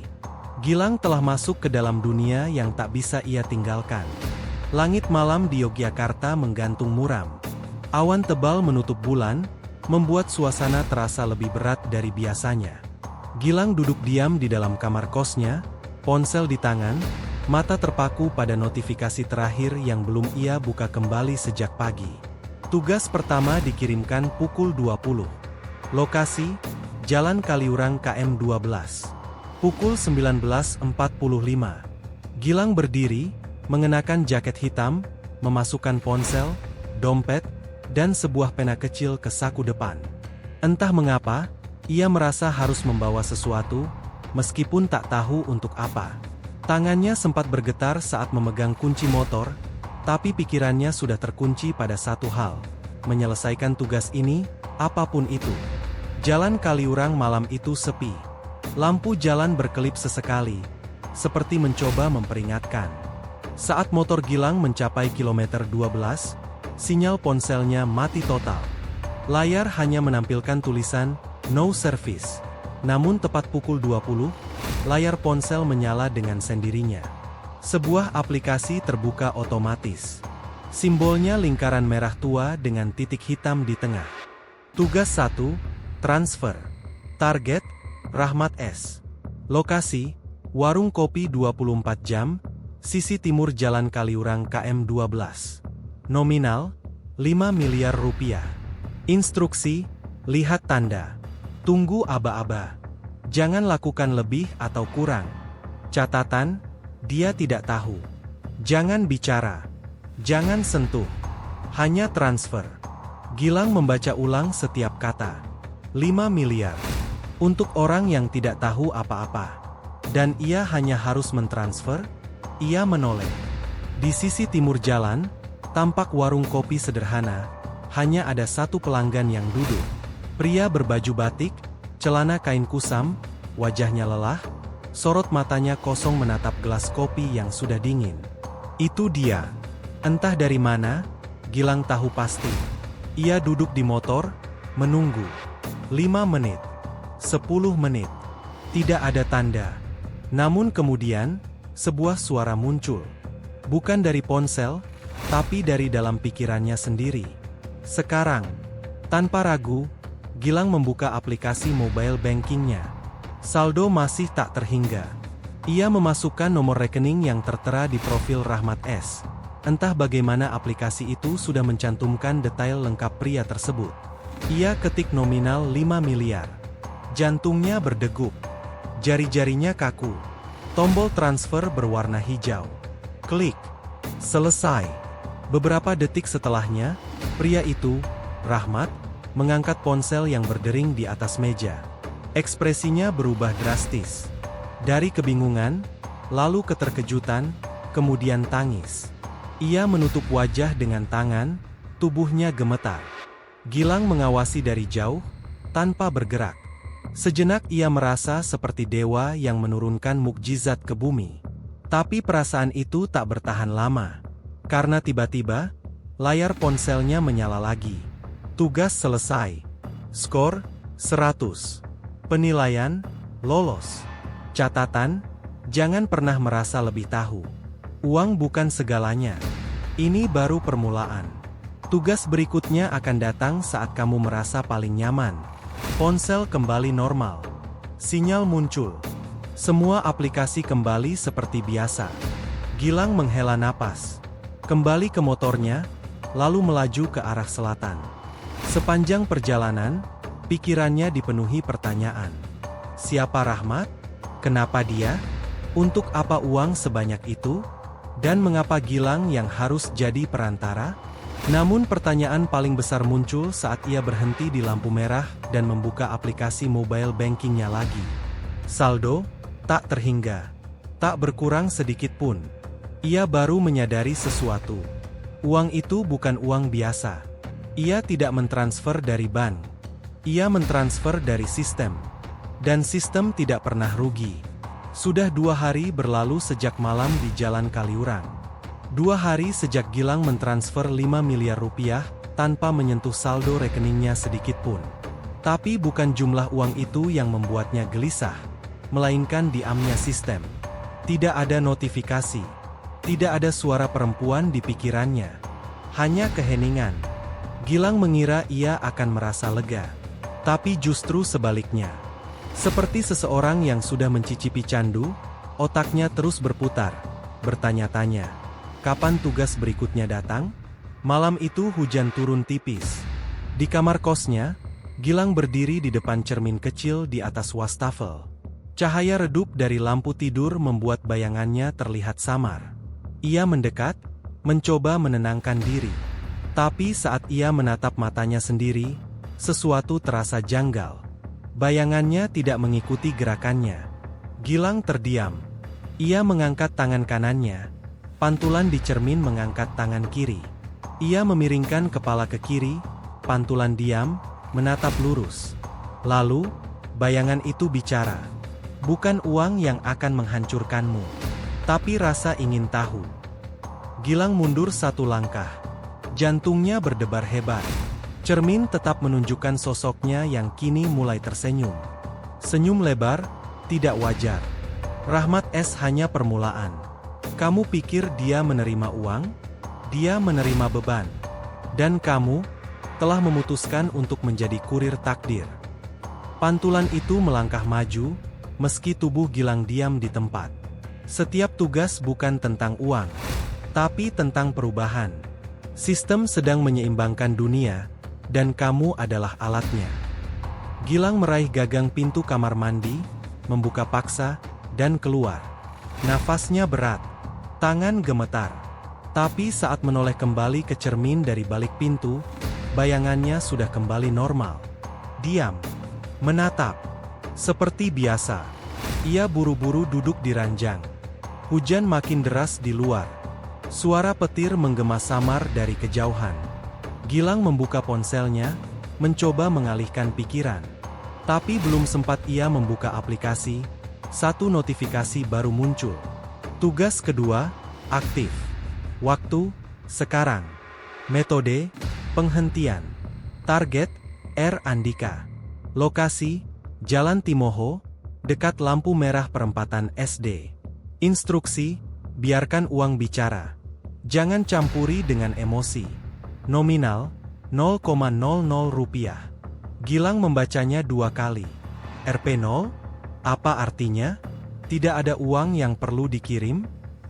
Gilang telah masuk ke dalam dunia yang tak bisa ia tinggalkan. Langit malam di Yogyakarta menggantung muram. Awan tebal menutup bulan, membuat suasana terasa lebih berat dari biasanya. Gilang duduk diam di dalam kamar kosnya, ponsel di tangan, mata terpaku pada notifikasi terakhir yang belum ia buka kembali sejak pagi. Tugas pertama dikirimkan pukul 20. Lokasi, Jalan Kaliurang KM 12. Pukul 19.45. Gilang berdiri, mengenakan jaket hitam, memasukkan ponsel, dompet, dan sebuah pena kecil ke saku depan. Entah mengapa, ia merasa harus membawa sesuatu, meskipun tak tahu untuk apa. Tangannya sempat bergetar saat memegang kunci motor, tapi pikirannya sudah terkunci pada satu hal: menyelesaikan tugas ini, apapun itu. Jalan Kaliurang malam itu sepi. Lampu jalan berkelip sesekali, seperti mencoba memperingatkan. Saat motor Gilang mencapai kilometer 12, sinyal ponselnya mati total. Layar hanya menampilkan tulisan, "No service". Namun tepat pukul 20, layar ponsel menyala dengan sendirinya. Sebuah aplikasi terbuka otomatis. Simbolnya lingkaran merah tua dengan titik hitam di tengah. Tugas 1, transfer. Target, Rahmat S. Lokasi, warung kopi 24 jam, sisi timur Jalan Kaliurang KM 12. Nominal, 5 miliar rupiah. Instruksi, lihat tanda. Tunggu aba-aba. Jangan lakukan lebih atau kurang. Catatan, dia tidak tahu. Jangan bicara. Jangan sentuh. Hanya transfer. Gilang membaca ulang setiap kata. 5 miliar. Untuk orang yang tidak tahu apa-apa. Dan ia hanya harus mentransfer. Ia menoleh. Di sisi timur jalan, tampak warung kopi sederhana. Hanya ada satu pelanggan yang duduk. Pria berbaju batik, celana kain kusam, wajahnya lelah, sorot matanya kosong menatap gelas kopi yang sudah dingin. Itu dia. Entah dari mana, Gilang tahu pasti. Ia duduk di motor, menunggu. 5 menit. 10 menit. Tidak ada tanda. Namun kemudian, sebuah suara muncul. Bukan dari ponsel, tapi dari dalam pikirannya sendiri. Sekarang, tanpa ragu, Gilang membuka aplikasi mobile bankingnya. Saldo masih tak terhingga. Ia memasukkan nomor rekening yang tertera di profil Rahmat S. Entah bagaimana aplikasi itu sudah mencantumkan detail lengkap pria tersebut. Ia ketik nominal 5 miliar. Jantungnya berdegup. Jari-jarinya kaku. Tombol transfer berwarna hijau. Klik. Selesai. Beberapa detik setelahnya, pria itu, Rahmat, mengangkat ponsel yang berdering di atas meja. Ekspresinya berubah drastis. Dari kebingungan, lalu keterkejutan, kemudian tangis. Ia menutup wajah dengan tangan, tubuhnya gemetar. Gilang mengawasi dari jauh, tanpa bergerak. Sejenak ia merasa seperti dewa yang menurunkan mukjizat ke bumi. Tapi perasaan itu tak bertahan lama. Karena tiba-tiba, layar ponselnya menyala lagi. Tugas selesai. Skor, 100. Penilaian, lolos. Catatan, jangan pernah merasa lebih tahu. Uang bukan segalanya. Ini baru permulaan. Tugas berikutnya akan datang saat kamu merasa paling nyaman. Ponsel kembali normal. Sinyal muncul. Semua aplikasi kembali seperti biasa. Gilang menghela napas. Kembali ke motornya, lalu melaju ke arah selatan. Sepanjang perjalanan, pikirannya dipenuhi pertanyaan. Siapa Rahmat? Kenapa dia? Untuk apa uang sebanyak itu? Dan mengapa Gilang yang harus jadi perantara? Namun pertanyaan paling besar muncul saat ia berhenti di lampu merah dan membuka aplikasi mobile bankingnya lagi. Saldo, tak terhingga. Tak berkurang sedikit pun. Ia baru menyadari sesuatu. Uang itu bukan uang biasa. Ia tidak mentransfer dari bank. Ia mentransfer dari sistem. Dan sistem tidak pernah rugi. Sudah 2 hari berlalu sejak malam di Jalan Kaliurang. 2 hari sejak Gilang mentransfer 5 miliar rupiah, tanpa menyentuh saldo rekeningnya sedikit pun. Tapi bukan jumlah uang itu yang membuatnya gelisah, melainkan diamnya sistem. Tidak ada notifikasi. Tidak ada suara perempuan di pikirannya. Hanya keheningan. Gilang mengira ia akan merasa lega. Tapi justru sebaliknya. Seperti seseorang yang sudah mencicipi candu, otaknya terus berputar, bertanya-tanya. Kapan tugas berikutnya datang? Malam itu hujan turun tipis. Di kamar kosnya, Gilang berdiri di depan cermin kecil di atas wastafel. Cahaya redup dari lampu tidur membuat bayangannya terlihat samar. Ia mendekat, mencoba menenangkan diri. Tapi saat ia menatap matanya sendiri, sesuatu terasa janggal. Bayangannya tidak mengikuti gerakannya. Gilang terdiam. Ia mengangkat tangan kanannya. Pantulan di cermin mengangkat tangan kiri. Ia memiringkan kepala ke kiri, pantulan diam, menatap lurus. Lalu, bayangan itu bicara. Bukan uang yang akan menghancurkanmu, tapi rasa ingin tahu. Gilang mundur 1 langkah. Jantungnya berdebar hebat. Cermin tetap menunjukkan sosoknya yang kini mulai tersenyum. Senyum lebar, tidak wajar. Rahmat S hanya permulaan. Kamu pikir dia menerima uang? Dia menerima beban. Dan kamu telah memutuskan untuk menjadi kurir takdir. Pantulan itu melangkah maju, meski tubuh Gilang diam di tempat. Setiap tugas bukan tentang uang, tapi tentang perubahan. Sistem sedang menyeimbangkan dunia, dan kamu adalah alatnya. Gilang meraih gagang pintu kamar mandi, membuka paksa, dan keluar. Nafasnya berat, tangan gemetar. Tapi saat menoleh kembali ke cermin dari balik pintu, bayangannya sudah kembali normal. Diam, menatap. Seperti biasa, ia buru-buru duduk di ranjang. Hujan makin deras di luar. Suara petir menggema samar dari kejauhan. Gilang membuka ponselnya, mencoba mengalihkan pikiran. Tapi belum sempat ia membuka aplikasi, 1 notifikasi baru muncul. Tugas kedua, aktif. Waktu, sekarang. Metode, penghentian. Target, R. Andika. Lokasi, Jalan Timoho, dekat lampu merah perempatan SD. Instruksi, biarkan uang bicara. Jangan campuri dengan emosi. Nominal, 0,00 rupiah. Gilang membacanya 2 kali. Rp0? Apa artinya? Tidak ada uang yang perlu dikirim?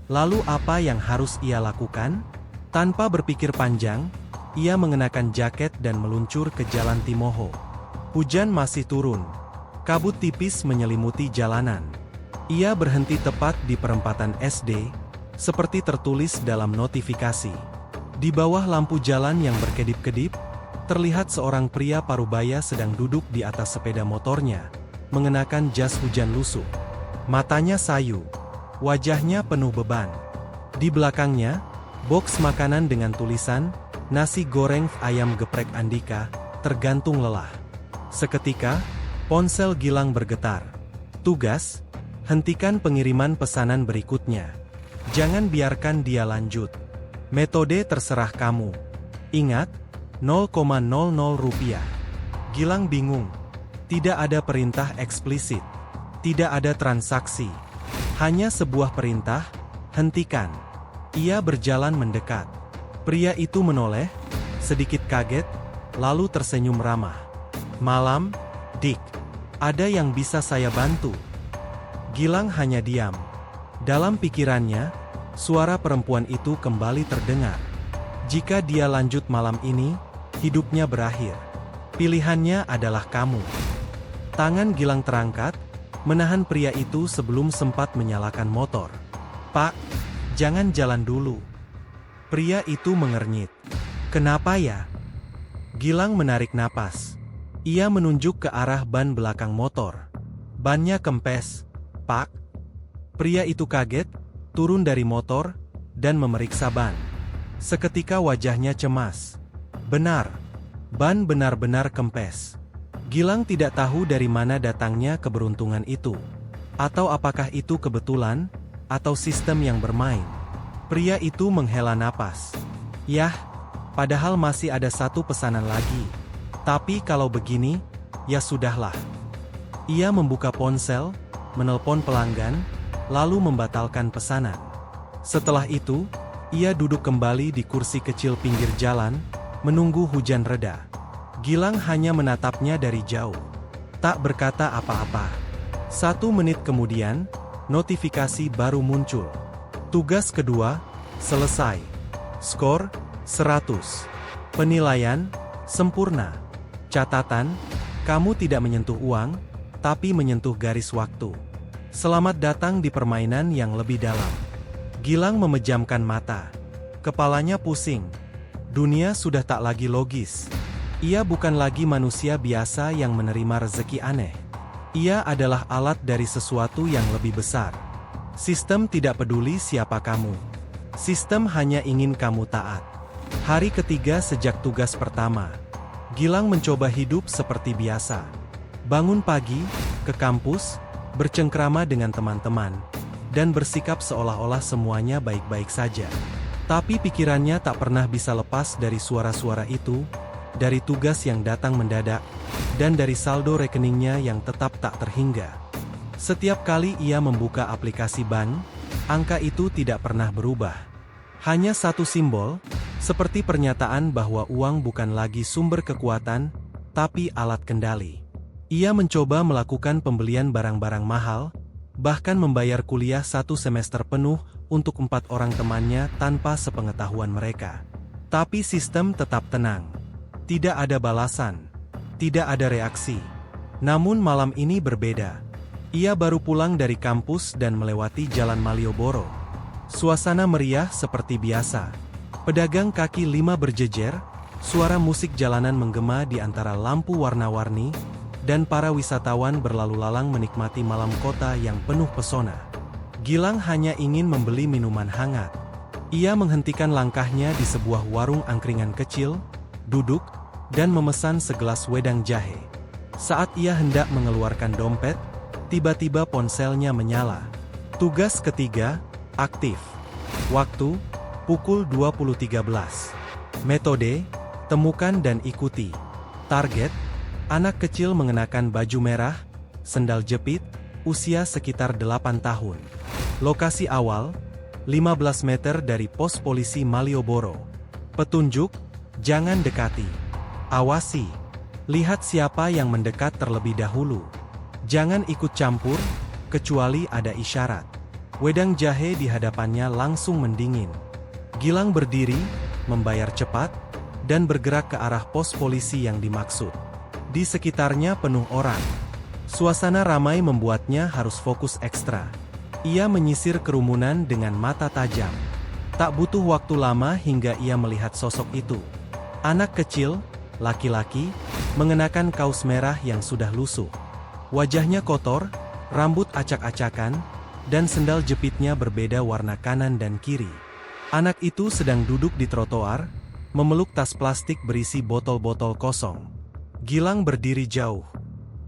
Lalu apa yang harus ia lakukan? Tanpa berpikir panjang, ia mengenakan jaket dan meluncur ke Jalan Timoho. Hujan masih turun. Kabut tipis menyelimuti jalanan. Ia berhenti tepat di perempatan SD, seperti tertulis dalam notifikasi. Di bawah lampu jalan yang berkedip-kedip, terlihat seorang pria parubaya sedang duduk di atas sepeda motornya, mengenakan jas hujan lusuh. Matanya sayu, wajahnya penuh beban. Di belakangnya, boks makanan dengan tulisan, nasi goreng ayam geprek Andika, tergantung lelah. Seketika, ponsel Gilang bergetar. Tugas, hentikan pengiriman pesanan berikutnya. Jangan biarkan dia lanjut. Metode terserah kamu. Ingat, 0,00 rupiah. Gilang bingung. Tidak ada perintah eksplisit. Tidak ada transaksi. Hanya sebuah perintah, hentikan. Ia berjalan mendekat. Pria itu menoleh, sedikit kaget, lalu tersenyum ramah. Malam, Dik. Ada yang bisa saya bantu? Gilang hanya diam. Dalam pikirannya, suara perempuan itu kembali terdengar. Jika dia lanjut malam ini, hidupnya berakhir. Pilihannya adalah kamu. Tangan Gilang terangkat, menahan pria itu sebelum sempat menyalakan motor. Pak, jangan jalan dulu. Pria itu mengernyit. Kenapa ya? Gilang menarik napas. Ia menunjuk ke arah ban belakang motor. Bannya kempes, Pak. Pria itu kaget, turun dari motor, dan memeriksa ban. Seketika wajahnya cemas. Benar, ban benar-benar kempes. Gilang tidak tahu dari mana datangnya keberuntungan itu. Atau apakah itu kebetulan, atau sistem yang bermain. Pria itu menghela napas. Yah, padahal masih ada satu pesanan lagi. Tapi kalau begini, ya sudahlah. Ia membuka ponsel, menelpon pelanggan, lalu membatalkan pesanan. Setelah itu, ia duduk kembali di kursi kecil pinggir jalan, menunggu hujan reda. Gilang hanya menatapnya dari jauh. Tak berkata apa-apa. 1 menit kemudian, notifikasi baru muncul. Tugas kedua, selesai. Skor, 100. Penilaian, sempurna. Catatan, kamu tidak menyentuh uang, tapi menyentuh garis waktu. Selamat datang di permainan yang lebih dalam. Gilang memejamkan mata. Kepalanya pusing. Dunia sudah tak lagi logis. Ia bukan lagi manusia biasa yang menerima rezeki aneh. Ia adalah alat dari sesuatu yang lebih besar. Sistem tidak peduli siapa kamu. Sistem hanya ingin kamu taat. Hari ketiga sejak tugas pertama. Gilang mencoba hidup seperti biasa. Bangun pagi, ke kampus, bercengkrama dengan teman-teman, dan bersikap seolah-olah semuanya baik-baik saja. Tapi pikirannya tak pernah bisa lepas dari suara-suara itu, dari tugas yang datang mendadak, dan dari saldo rekeningnya yang tetap tak terhingga. Setiap kali ia membuka aplikasi ban, angka itu tidak pernah berubah. Hanya satu simbol, seperti pernyataan bahwa uang bukan lagi sumber kekuatan, tapi alat kendali. Ia mencoba melakukan pembelian barang-barang mahal, bahkan membayar kuliah 1 semester penuh untuk 4 orang temannya tanpa sepengetahuan mereka. Tapi sistem tetap tenang. Tidak ada balasan. Tidak ada reaksi. Namun malam ini berbeda. Ia baru pulang dari kampus dan melewati Jalan Malioboro. Suasana meriah seperti biasa. Pedagang kaki lima berjejer, suara musik jalanan menggema di antara lampu warna-warni, dan para wisatawan berlalu lalang menikmati malam kota yang penuh pesona. Gilang hanya ingin membeli minuman hangat. Ia menghentikan langkahnya di sebuah warung angkringan kecil, duduk, dan memesan segelas wedang jahe. Saat ia hendak mengeluarkan dompet, tiba-tiba ponselnya menyala. Tugas ketiga, aktif. Waktu, pukul 20.13. Metode, temukan dan ikuti. Target, anak kecil mengenakan baju merah, sendal jepit, usia sekitar 8 tahun. Lokasi awal, 15 meter dari pos polisi Malioboro. Petunjuk, jangan dekati. Awasi. Lihat siapa yang mendekat terlebih dahulu. Jangan ikut campur, kecuali ada isyarat. Wedang jahe di hadapannya langsung mendingin. Gilang berdiri, membayar cepat, dan bergerak ke arah pos polisi yang dimaksud. Di sekitarnya penuh orang. Suasana ramai membuatnya harus fokus ekstra. Ia menyisir kerumunan dengan mata tajam. Tak butuh waktu lama hingga ia melihat sosok itu. Anak kecil, laki-laki, mengenakan kaos merah yang sudah lusuh. Wajahnya kotor, rambut acak-acakan, dan sendal jepitnya berbeda warna kanan dan kiri. Anak itu sedang duduk di trotoar, memeluk tas plastik berisi botol-botol kosong. Gilang berdiri jauh.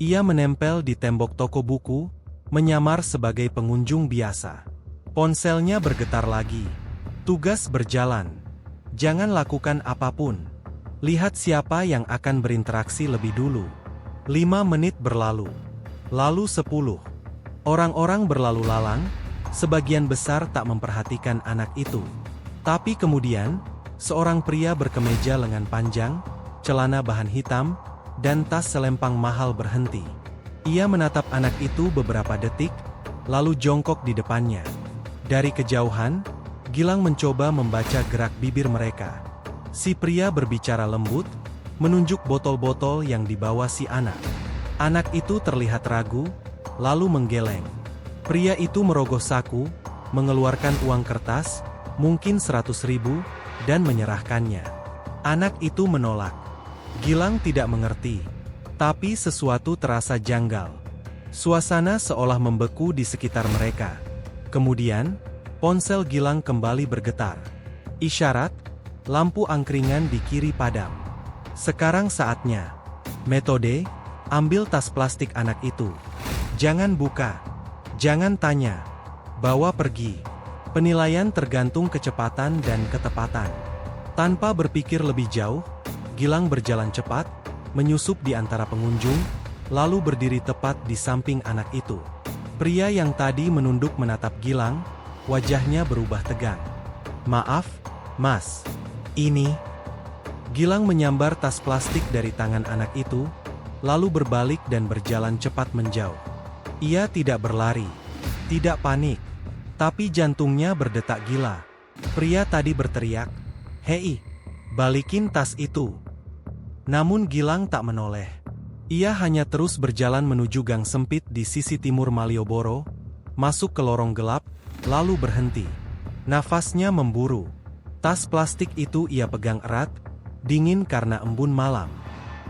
Ia menempel di tembok toko buku, menyamar sebagai pengunjung biasa. Ponselnya bergetar lagi. Tugas berjalan. Jangan lakukan apapun. Lihat siapa yang akan berinteraksi lebih dulu. 5 menit berlalu. Lalu 10. Orang-orang berlalu lalang, sebagian besar tak memperhatikan anak itu. Tapi kemudian, seorang pria berkemeja lengan panjang, celana bahan hitam, dan tas selempang mahal berhenti. Ia menatap anak itu beberapa detik, lalu jongkok di depannya. Dari kejauhan, Gilang mencoba membaca gerak bibir mereka. Si pria berbicara lembut, menunjuk botol-botol yang dibawa si anak. Anak itu terlihat ragu, lalu menggeleng. Pria itu merogoh saku, mengeluarkan uang kertas, mungkin 100.000, dan menyerahkannya. Anak itu menolak. Gilang tidak mengerti. Tapi sesuatu terasa janggal. Suasana seolah membeku di sekitar mereka. Kemudian, ponsel Gilang kembali bergetar. Isyarat, lampu angkringan di kiri padam. Sekarang saatnya. Metode, ambil tas plastik anak itu. Jangan buka. Jangan tanya. Bawa pergi. Penilaian tergantung kecepatan dan ketepatan. Tanpa berpikir lebih jauh, Gilang berjalan cepat, menyusup di antara pengunjung, lalu berdiri tepat di samping anak itu. Pria yang tadi menunduk menatap Gilang, wajahnya berubah tegang. "Maaf, Mas. Ini..." Gilang menyambar tas plastik dari tangan anak itu, lalu berbalik dan berjalan cepat menjauh. Ia tidak berlari, tidak panik, tapi jantungnya berdetak gila. Pria tadi berteriak, "Hei, balikin tas itu!" Namun Gilang tak menoleh. Ia hanya terus berjalan menuju gang sempit di sisi timur Malioboro, masuk ke lorong gelap, lalu berhenti. Nafasnya memburu. Tas plastik itu ia pegang erat, dingin karena embun malam.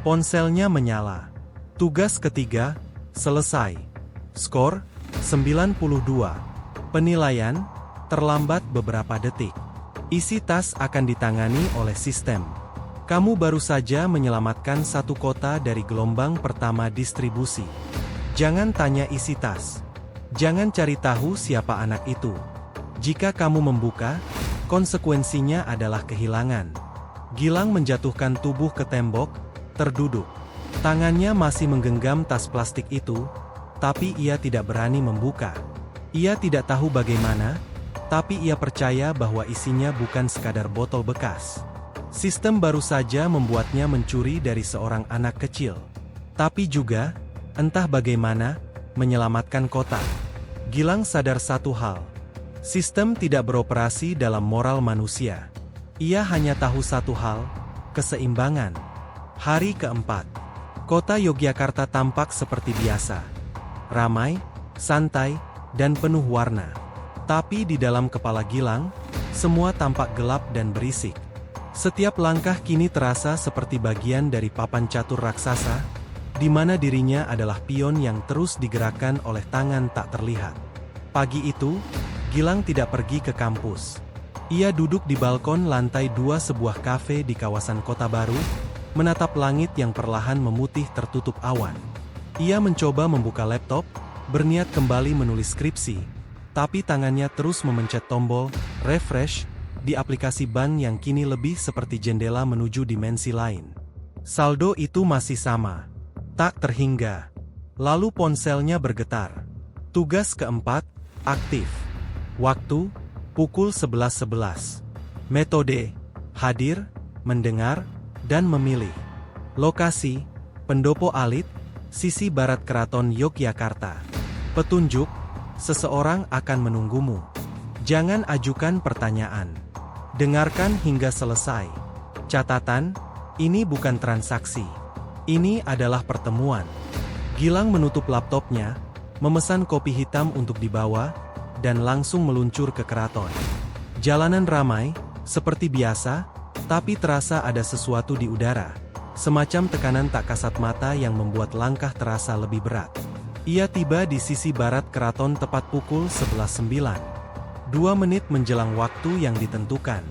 Ponselnya menyala. Tugas ketiga, selesai. Skor, 92. Penilaian, terlambat beberapa detik. Isi tas akan ditangani oleh sistem. Kamu baru saja menyelamatkan satu kota dari gelombang pertama distribusi. Jangan tanya isi tas. Jangan cari tahu siapa anak itu. Jika kamu membuka, konsekuensinya adalah kehilangan. Gilang menjatuhkan tubuh ke tembok, terduduk. Tangannya masih menggenggam tas plastik itu, tapi ia tidak berani membuka. Ia tidak tahu bagaimana, tapi ia percaya bahwa isinya bukan sekadar botol bekas. Sistem baru saja membuatnya mencuri dari seorang anak kecil. Tapi juga, entah bagaimana, menyelamatkan kota. Gilang sadar satu hal. Sistem tidak beroperasi dalam moral manusia. Ia hanya tahu satu hal, keseimbangan. Hari keempat. Kota Yogyakarta tampak seperti biasa. Ramai, santai, dan penuh warna. Tapi di dalam kepala Gilang, semua tampak gelap dan berisik. Setiap langkah kini terasa seperti bagian dari papan catur raksasa, di mana dirinya adalah pion yang terus digerakkan oleh tangan tak terlihat. Pagi itu, Gilang tidak pergi ke kampus. Ia duduk di balkon lantai 2 sebuah kafe di kawasan Kota Baru, menatap langit yang perlahan memutih tertutup awan. Ia mencoba membuka laptop, berniat kembali menulis skripsi, tapi tangannya terus memencet tombol refresh di aplikasi bank yang kini lebih seperti jendela menuju dimensi lain. Saldo itu masih sama. Tak terhingga. Lalu ponselnya bergetar. Tugas keempat, aktif. Waktu, pukul 11.11. Metode, hadir, mendengar, dan memilih. Lokasi, Pendopo Alit, sisi barat Keraton Yogyakarta. Petunjuk, seseorang akan menunggumu. Jangan ajukan pertanyaan. Dengarkan hingga selesai. Catatan, ini bukan transaksi. Ini adalah pertemuan. Gilang menutup laptopnya, memesan kopi hitam untuk dibawa, dan langsung meluncur ke keraton. Jalanan ramai, seperti biasa, tapi terasa ada sesuatu di udara. Semacam tekanan tak kasat mata yang membuat langkah terasa lebih berat. Ia tiba di sisi barat keraton tepat pukul 11.09. 2 menit menjelang waktu yang ditentukan.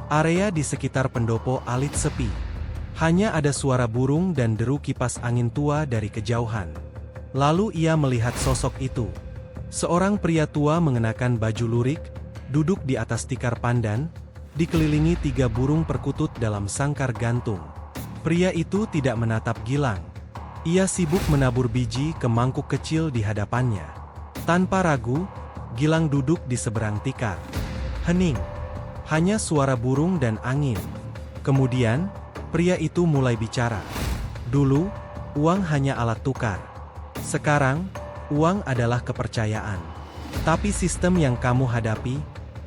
Area di sekitar Pendopo Alit sepi. Hanya ada suara burung dan deru kipas angin tua dari kejauhan. Lalu ia melihat sosok itu. Seorang pria tua mengenakan baju lurik, duduk di atas tikar pandan, dikelilingi 3 burung perkutut dalam sangkar gantung. Pria itu tidak menatap Gilang. Ia sibuk menabur biji ke mangkuk kecil di hadapannya. Tanpa ragu, Gilang duduk di seberang tikar. Hening. Hanya suara burung dan angin. Kemudian, pria itu mulai bicara. Dulu, uang hanya alat tukar. Sekarang, uang adalah kepercayaan. Tapi sistem yang kamu hadapi,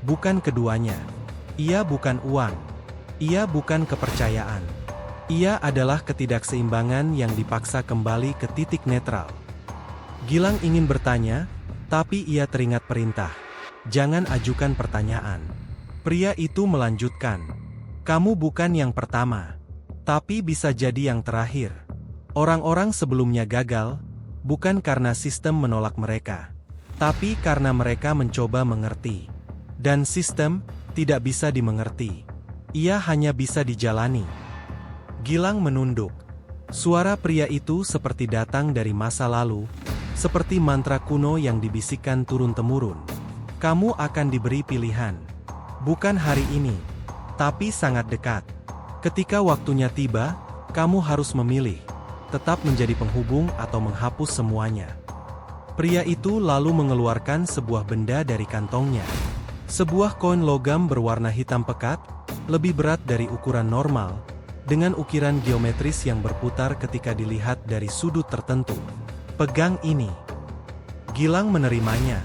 bukan keduanya. Ia bukan uang. Ia bukan kepercayaan. Ia adalah ketidakseimbangan yang dipaksa kembali ke titik netral. Gilang ingin bertanya, tapi ia teringat perintah. Jangan ajukan pertanyaan. Pria itu melanjutkan. Kamu bukan yang pertama. Tapi bisa jadi yang terakhir. Orang-orang sebelumnya gagal, bukan karena sistem menolak mereka. Tapi karena mereka mencoba mengerti. Dan sistem tidak bisa dimengerti. Ia hanya bisa dijalani. Gilang menunduk. Suara pria itu seperti datang dari masa lalu, seperti mantra kuno yang dibisikkan turun-temurun. Kamu akan diberi pilihan. Bukan hari ini, tapi sangat dekat. Ketika waktunya tiba, kamu harus memilih. Tetap menjadi penghubung atau menghapus semuanya. Pria itu lalu mengeluarkan sebuah benda dari kantongnya. Sebuah koin logam berwarna hitam pekat, lebih berat dari ukuran normal, dengan ukiran geometris yang berputar ketika dilihat dari sudut tertentu. Pegang ini. Gilang menerimanya.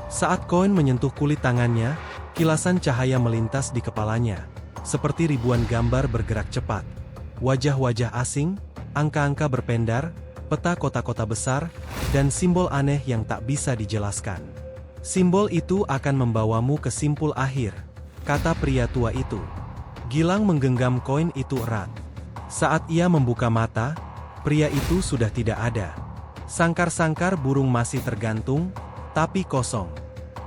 Saat koin menyentuh kulit tangannya, kilasan cahaya melintas di kepalanya, seperti ribuan gambar bergerak cepat. Wajah-wajah asing, angka-angka berpendar, peta kota-kota besar, dan simbol aneh yang tak bisa dijelaskan. Simbol itu akan membawamu ke simpul akhir, kata pria tua itu. Gilang menggenggam koin itu erat. Saat ia membuka mata, pria itu sudah tidak ada. Sangkar-sangkar burung masih tergantung, tapi kosong.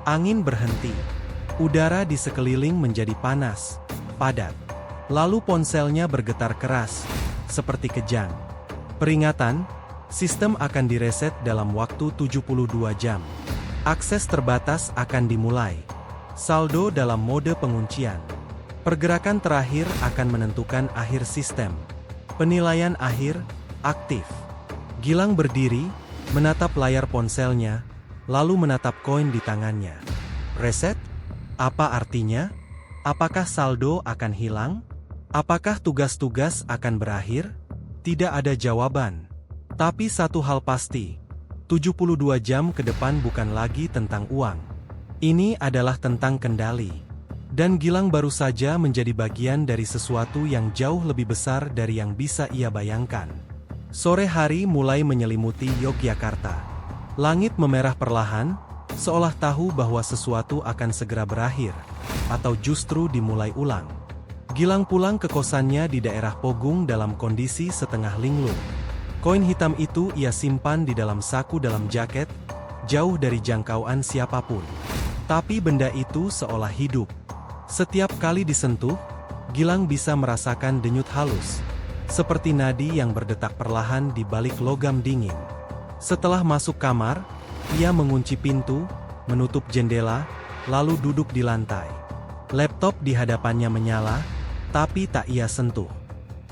Angin berhenti. Udara di sekeliling menjadi panas, padat. Lalu ponselnya bergetar keras, seperti kejang. Peringatan, sistem akan direset dalam waktu 72 jam. Akses terbatas akan dimulai. Saldo dalam mode penguncian. Pergerakan terakhir akan menentukan akhir sistem. Penilaian akhir, aktif. Gilang berdiri, menatap layar ponselnya, lalu menatap koin di tangannya. Reset? Apa artinya? Apakah saldo akan hilang? Apakah tugas-tugas akan berakhir? Tidak ada jawaban. Tapi satu hal pasti, 72 jam ke depan bukan lagi tentang uang. Ini adalah tentang kendali. Dan Gilang baru saja menjadi bagian dari sesuatu yang jauh lebih besar dari yang bisa ia bayangkan. Sore hari mulai menyelimuti Yogyakarta. Langit memerah perlahan, seolah tahu bahwa sesuatu akan segera berakhir, atau justru dimulai ulang. Gilang pulang ke kosannya di daerah Pogung dalam kondisi setengah linglung. Koin hitam itu ia simpan di dalam saku dalam jaket, jauh dari jangkauan siapapun. Tapi benda itu seolah hidup. Setiap kali disentuh, Gilang bisa merasakan denyut halus, seperti nadi yang berdetak perlahan di balik logam dingin. Setelah masuk kamar, ia mengunci pintu, menutup jendela, lalu duduk di lantai. Laptop di hadapannya menyala, tapi tak ia sentuh.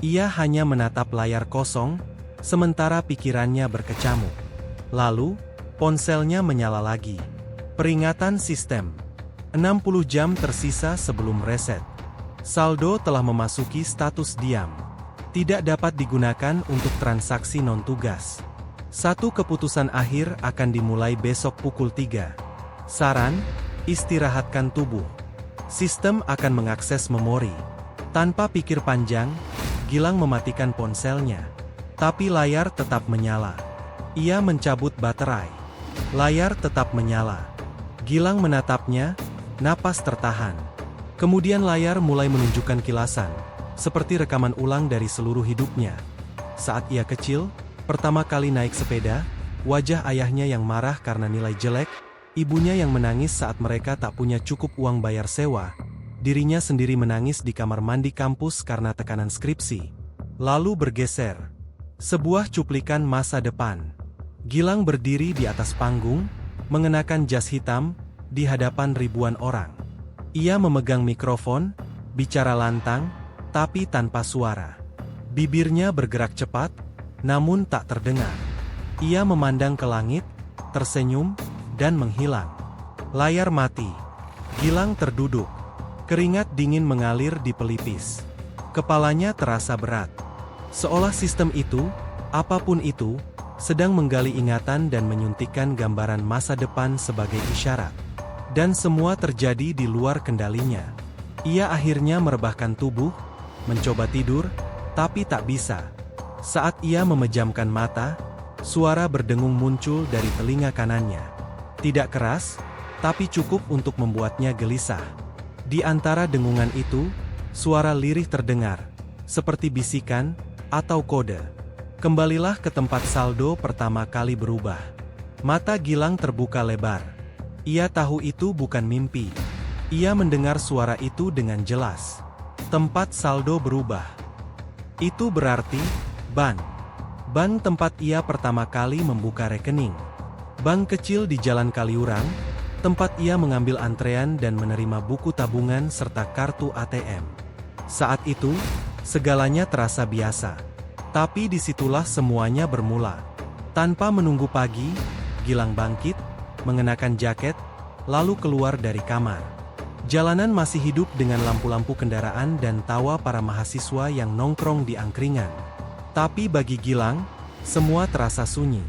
Ia hanya menatap layar kosong, sementara pikirannya berkecamuk. Lalu, ponselnya menyala lagi. Peringatan sistem. 60 jam tersisa sebelum reset. Saldo telah memasuki status diam. Tidak dapat digunakan untuk transaksi non-tugas. Satu keputusan akhir akan dimulai besok pukul 3. Saran, istirahatkan tubuh. Sistem akan mengakses memori. Tanpa pikir panjang, Gilang mematikan ponselnya. Tapi layar tetap menyala. Ia mencabut baterai. Layar tetap menyala. Gilang menatapnya, napas tertahan. Kemudian layar mulai menunjukkan kilasan, seperti rekaman ulang dari seluruh hidupnya. Saat ia kecil, pertama kali naik sepeda, wajah ayahnya yang marah karena nilai jelek, ibunya yang menangis saat mereka tak punya cukup uang bayar sewa, dirinya sendiri menangis di kamar mandi kampus karena tekanan skripsi. Lalu bergeser. Sebuah cuplikan masa depan. Gilang berdiri di atas panggung, mengenakan jas hitam, di hadapan ribuan orang. Ia memegang mikrofon, bicara lantang, tapi tanpa suara. Bibirnya bergerak cepat, namun tak terdengar. Ia memandang ke langit, tersenyum, dan menghilang. Layar mati. Gilang terduduk. Keringat dingin mengalir di pelipis. Kepalanya terasa berat. Seolah sistem itu, apapun itu, sedang menggali ingatan dan menyuntikkan gambaran masa depan sebagai isyarat. Dan semua terjadi di luar kendalinya. Ia akhirnya merebahkan tubuh, mencoba tidur, tapi tak bisa. Saat ia memejamkan mata, suara berdengung muncul dari telinga kanannya. Tidak keras, tapi cukup untuk membuatnya gelisah. Di antara dengungan itu, suara lirih terdengar, seperti bisikan atau kode. Kembalilah ke tempat saldo pertama kali berubah. Mata Gilang terbuka lebar. Ia tahu itu bukan mimpi. Ia mendengar suara itu dengan jelas. Tempat saldo berubah. Itu berarti, bank. Bank tempat ia pertama kali membuka rekening. Bank kecil di Jalan Kaliurang, tempat ia mengambil antrean dan menerima buku tabungan serta kartu ATM. Saat itu, segalanya terasa biasa. Tapi disitulah semuanya bermula. Tanpa menunggu pagi, Gilang bangkit, mengenakan jaket, lalu keluar dari kamar. Jalanan masih hidup dengan lampu-lampu kendaraan dan tawa para mahasiswa yang nongkrong di angkringan. Tapi bagi Gilang, semua terasa sunyi.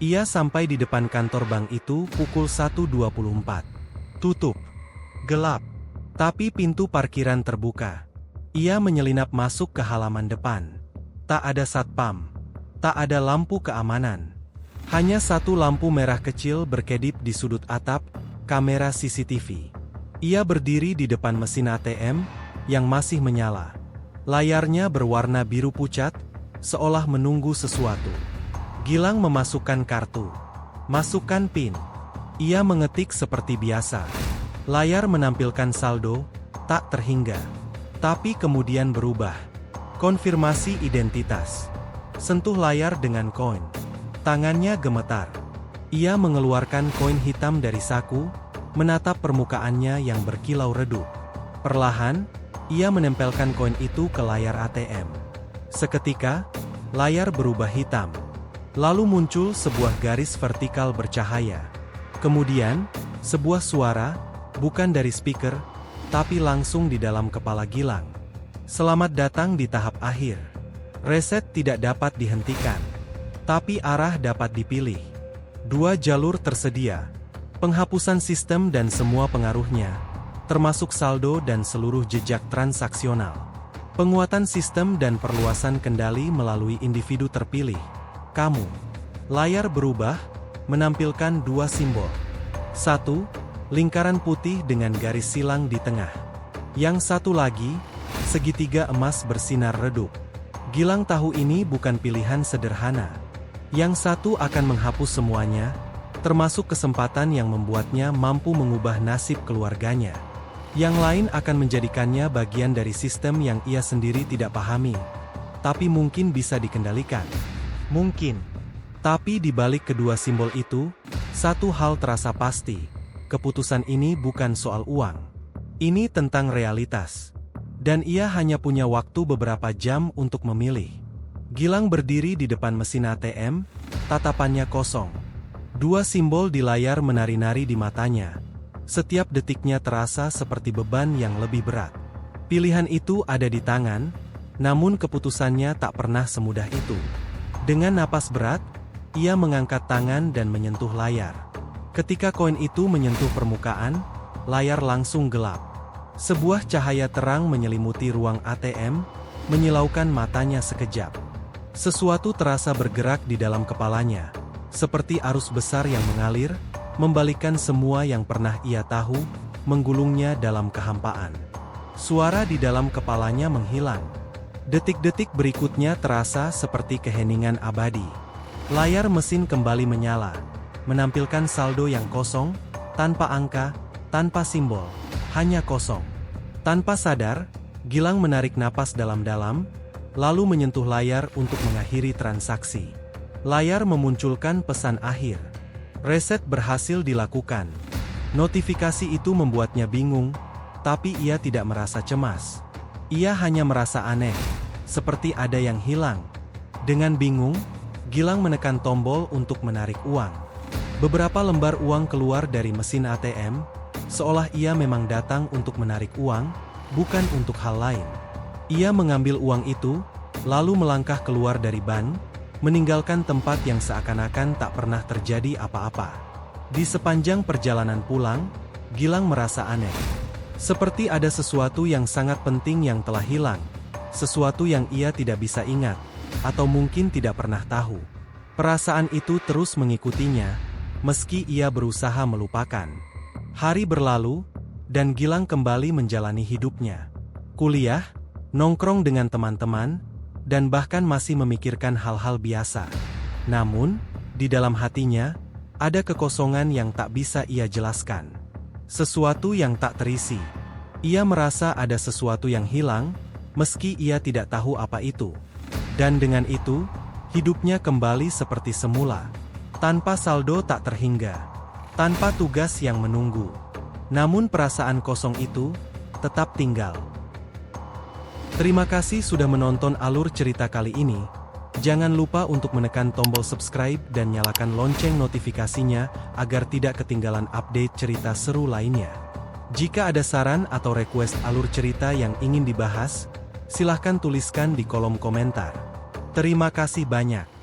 Ia sampai di depan kantor bank itu pukul 1.24. Tutup. Gelap. Tapi pintu parkiran terbuka. Ia menyelinap masuk ke halaman depan. Tak ada satpam. Tak ada lampu keamanan. Hanya satu lampu merah kecil berkedip di sudut atap, kamera CCTV. Ia berdiri di depan mesin ATM, yang masih menyala. Layarnya berwarna biru pucat, seolah menunggu sesuatu. Gilang memasukkan kartu. Masukkan PIN. Ia mengetik seperti biasa. Layar menampilkan saldo, tak terhingga. Tapi kemudian berubah. Konfirmasi identitas. Sentuh layar dengan koin. Tangannya gemetar. Ia mengeluarkan koin hitam dari saku, menatap permukaannya yang berkilau redup. Perlahan, ia menempelkan koin itu ke layar ATM. Seketika, layar berubah hitam. Lalu muncul sebuah garis vertikal bercahaya. Kemudian, sebuah suara, bukan dari speaker, tapi langsung di dalam kepala Gilang. Selamat datang di tahap akhir. Reset tidak dapat dihentikan. Tapi arah dapat dipilih. 2 jalur tersedia. Penghapusan sistem dan semua pengaruhnya, termasuk saldo dan seluruh jejak transaksional. Penguatan sistem dan perluasan kendali melalui individu terpilih. Kamu. Layar berubah, menampilkan 2 simbol. 1. Lingkaran putih dengan garis silang di tengah. Yang satu lagi, segitiga emas bersinar redup. Gilang tahu ini bukan pilihan sederhana. Yang satu akan menghapus semuanya, termasuk kesempatan yang membuatnya mampu mengubah nasib keluarganya. Yang lain akan menjadikannya bagian dari sistem yang ia sendiri tidak pahami. Tapi mungkin bisa dikendalikan. Mungkin. Tapi di balik kedua simbol itu, satu hal terasa pasti. Keputusan ini bukan soal uang. Ini tentang realitas. Dan ia hanya punya waktu beberapa jam untuk memilih. Gilang berdiri di depan mesin ATM, tatapannya kosong. 2 simbol di layar menari-nari di matanya. Setiap detiknya terasa seperti beban yang lebih berat. Pilihan itu ada di tangan, namun keputusannya tak pernah semudah itu. Dengan napas berat, ia mengangkat tangan dan menyentuh layar. Ketika koin itu menyentuh permukaan, layar langsung gelap. Sebuah cahaya terang menyelimuti ruang ATM, menyilaukan matanya sekejap. Sesuatu terasa bergerak di dalam kepalanya, seperti arus besar yang mengalir, membalikkan semua yang pernah ia tahu, menggulungnya dalam kehampaan. Suara di dalam kepalanya menghilang. Detik-detik berikutnya terasa seperti keheningan abadi. Layar mesin kembali menyala, menampilkan saldo yang kosong, tanpa angka, tanpa simbol, hanya kosong. Tanpa sadar, Gilang menarik napas dalam-dalam, lalu menyentuh layar untuk mengakhiri transaksi. Layar memunculkan pesan akhir. Reset berhasil dilakukan. Notifikasi itu membuatnya bingung, tapi ia tidak merasa cemas. Ia hanya merasa aneh, seperti ada yang hilang. Dengan bingung, Gilang menekan tombol untuk menarik uang. Beberapa lembar uang keluar dari mesin ATM, seolah ia memang datang untuk menarik uang, bukan untuk hal lain. Ia mengambil uang itu, lalu melangkah keluar dari ban, meninggalkan tempat yang seakan-akan tak pernah terjadi apa-apa. Di sepanjang perjalanan pulang, Gilang merasa aneh. Seperti ada sesuatu yang sangat penting yang telah hilang, sesuatu yang ia tidak bisa ingat, atau mungkin tidak pernah tahu. Perasaan itu terus mengikutinya, meski ia berusaha melupakan. Hari berlalu, dan Gilang kembali menjalani hidupnya. Kuliah, nongkrong dengan teman-teman, dan bahkan masih memikirkan hal-hal biasa. Namun, di dalam hatinya, ada kekosongan yang tak bisa ia jelaskan. Sesuatu yang tak terisi. Ia merasa ada sesuatu yang hilang, meski ia tidak tahu apa itu. Dan dengan itu, hidupnya kembali seperti semula. Tanpa saldo tak terhingga. Tanpa tugas yang menunggu. Namun perasaan kosong itu, tetap tinggal. Terima kasih sudah menonton alur cerita kali ini. Jangan lupa untuk menekan tombol subscribe dan nyalakan lonceng notifikasinya agar tidak ketinggalan update cerita seru lainnya. Jika ada saran atau request alur cerita yang ingin dibahas, silahkan tuliskan di kolom komentar. Terima kasih banyak.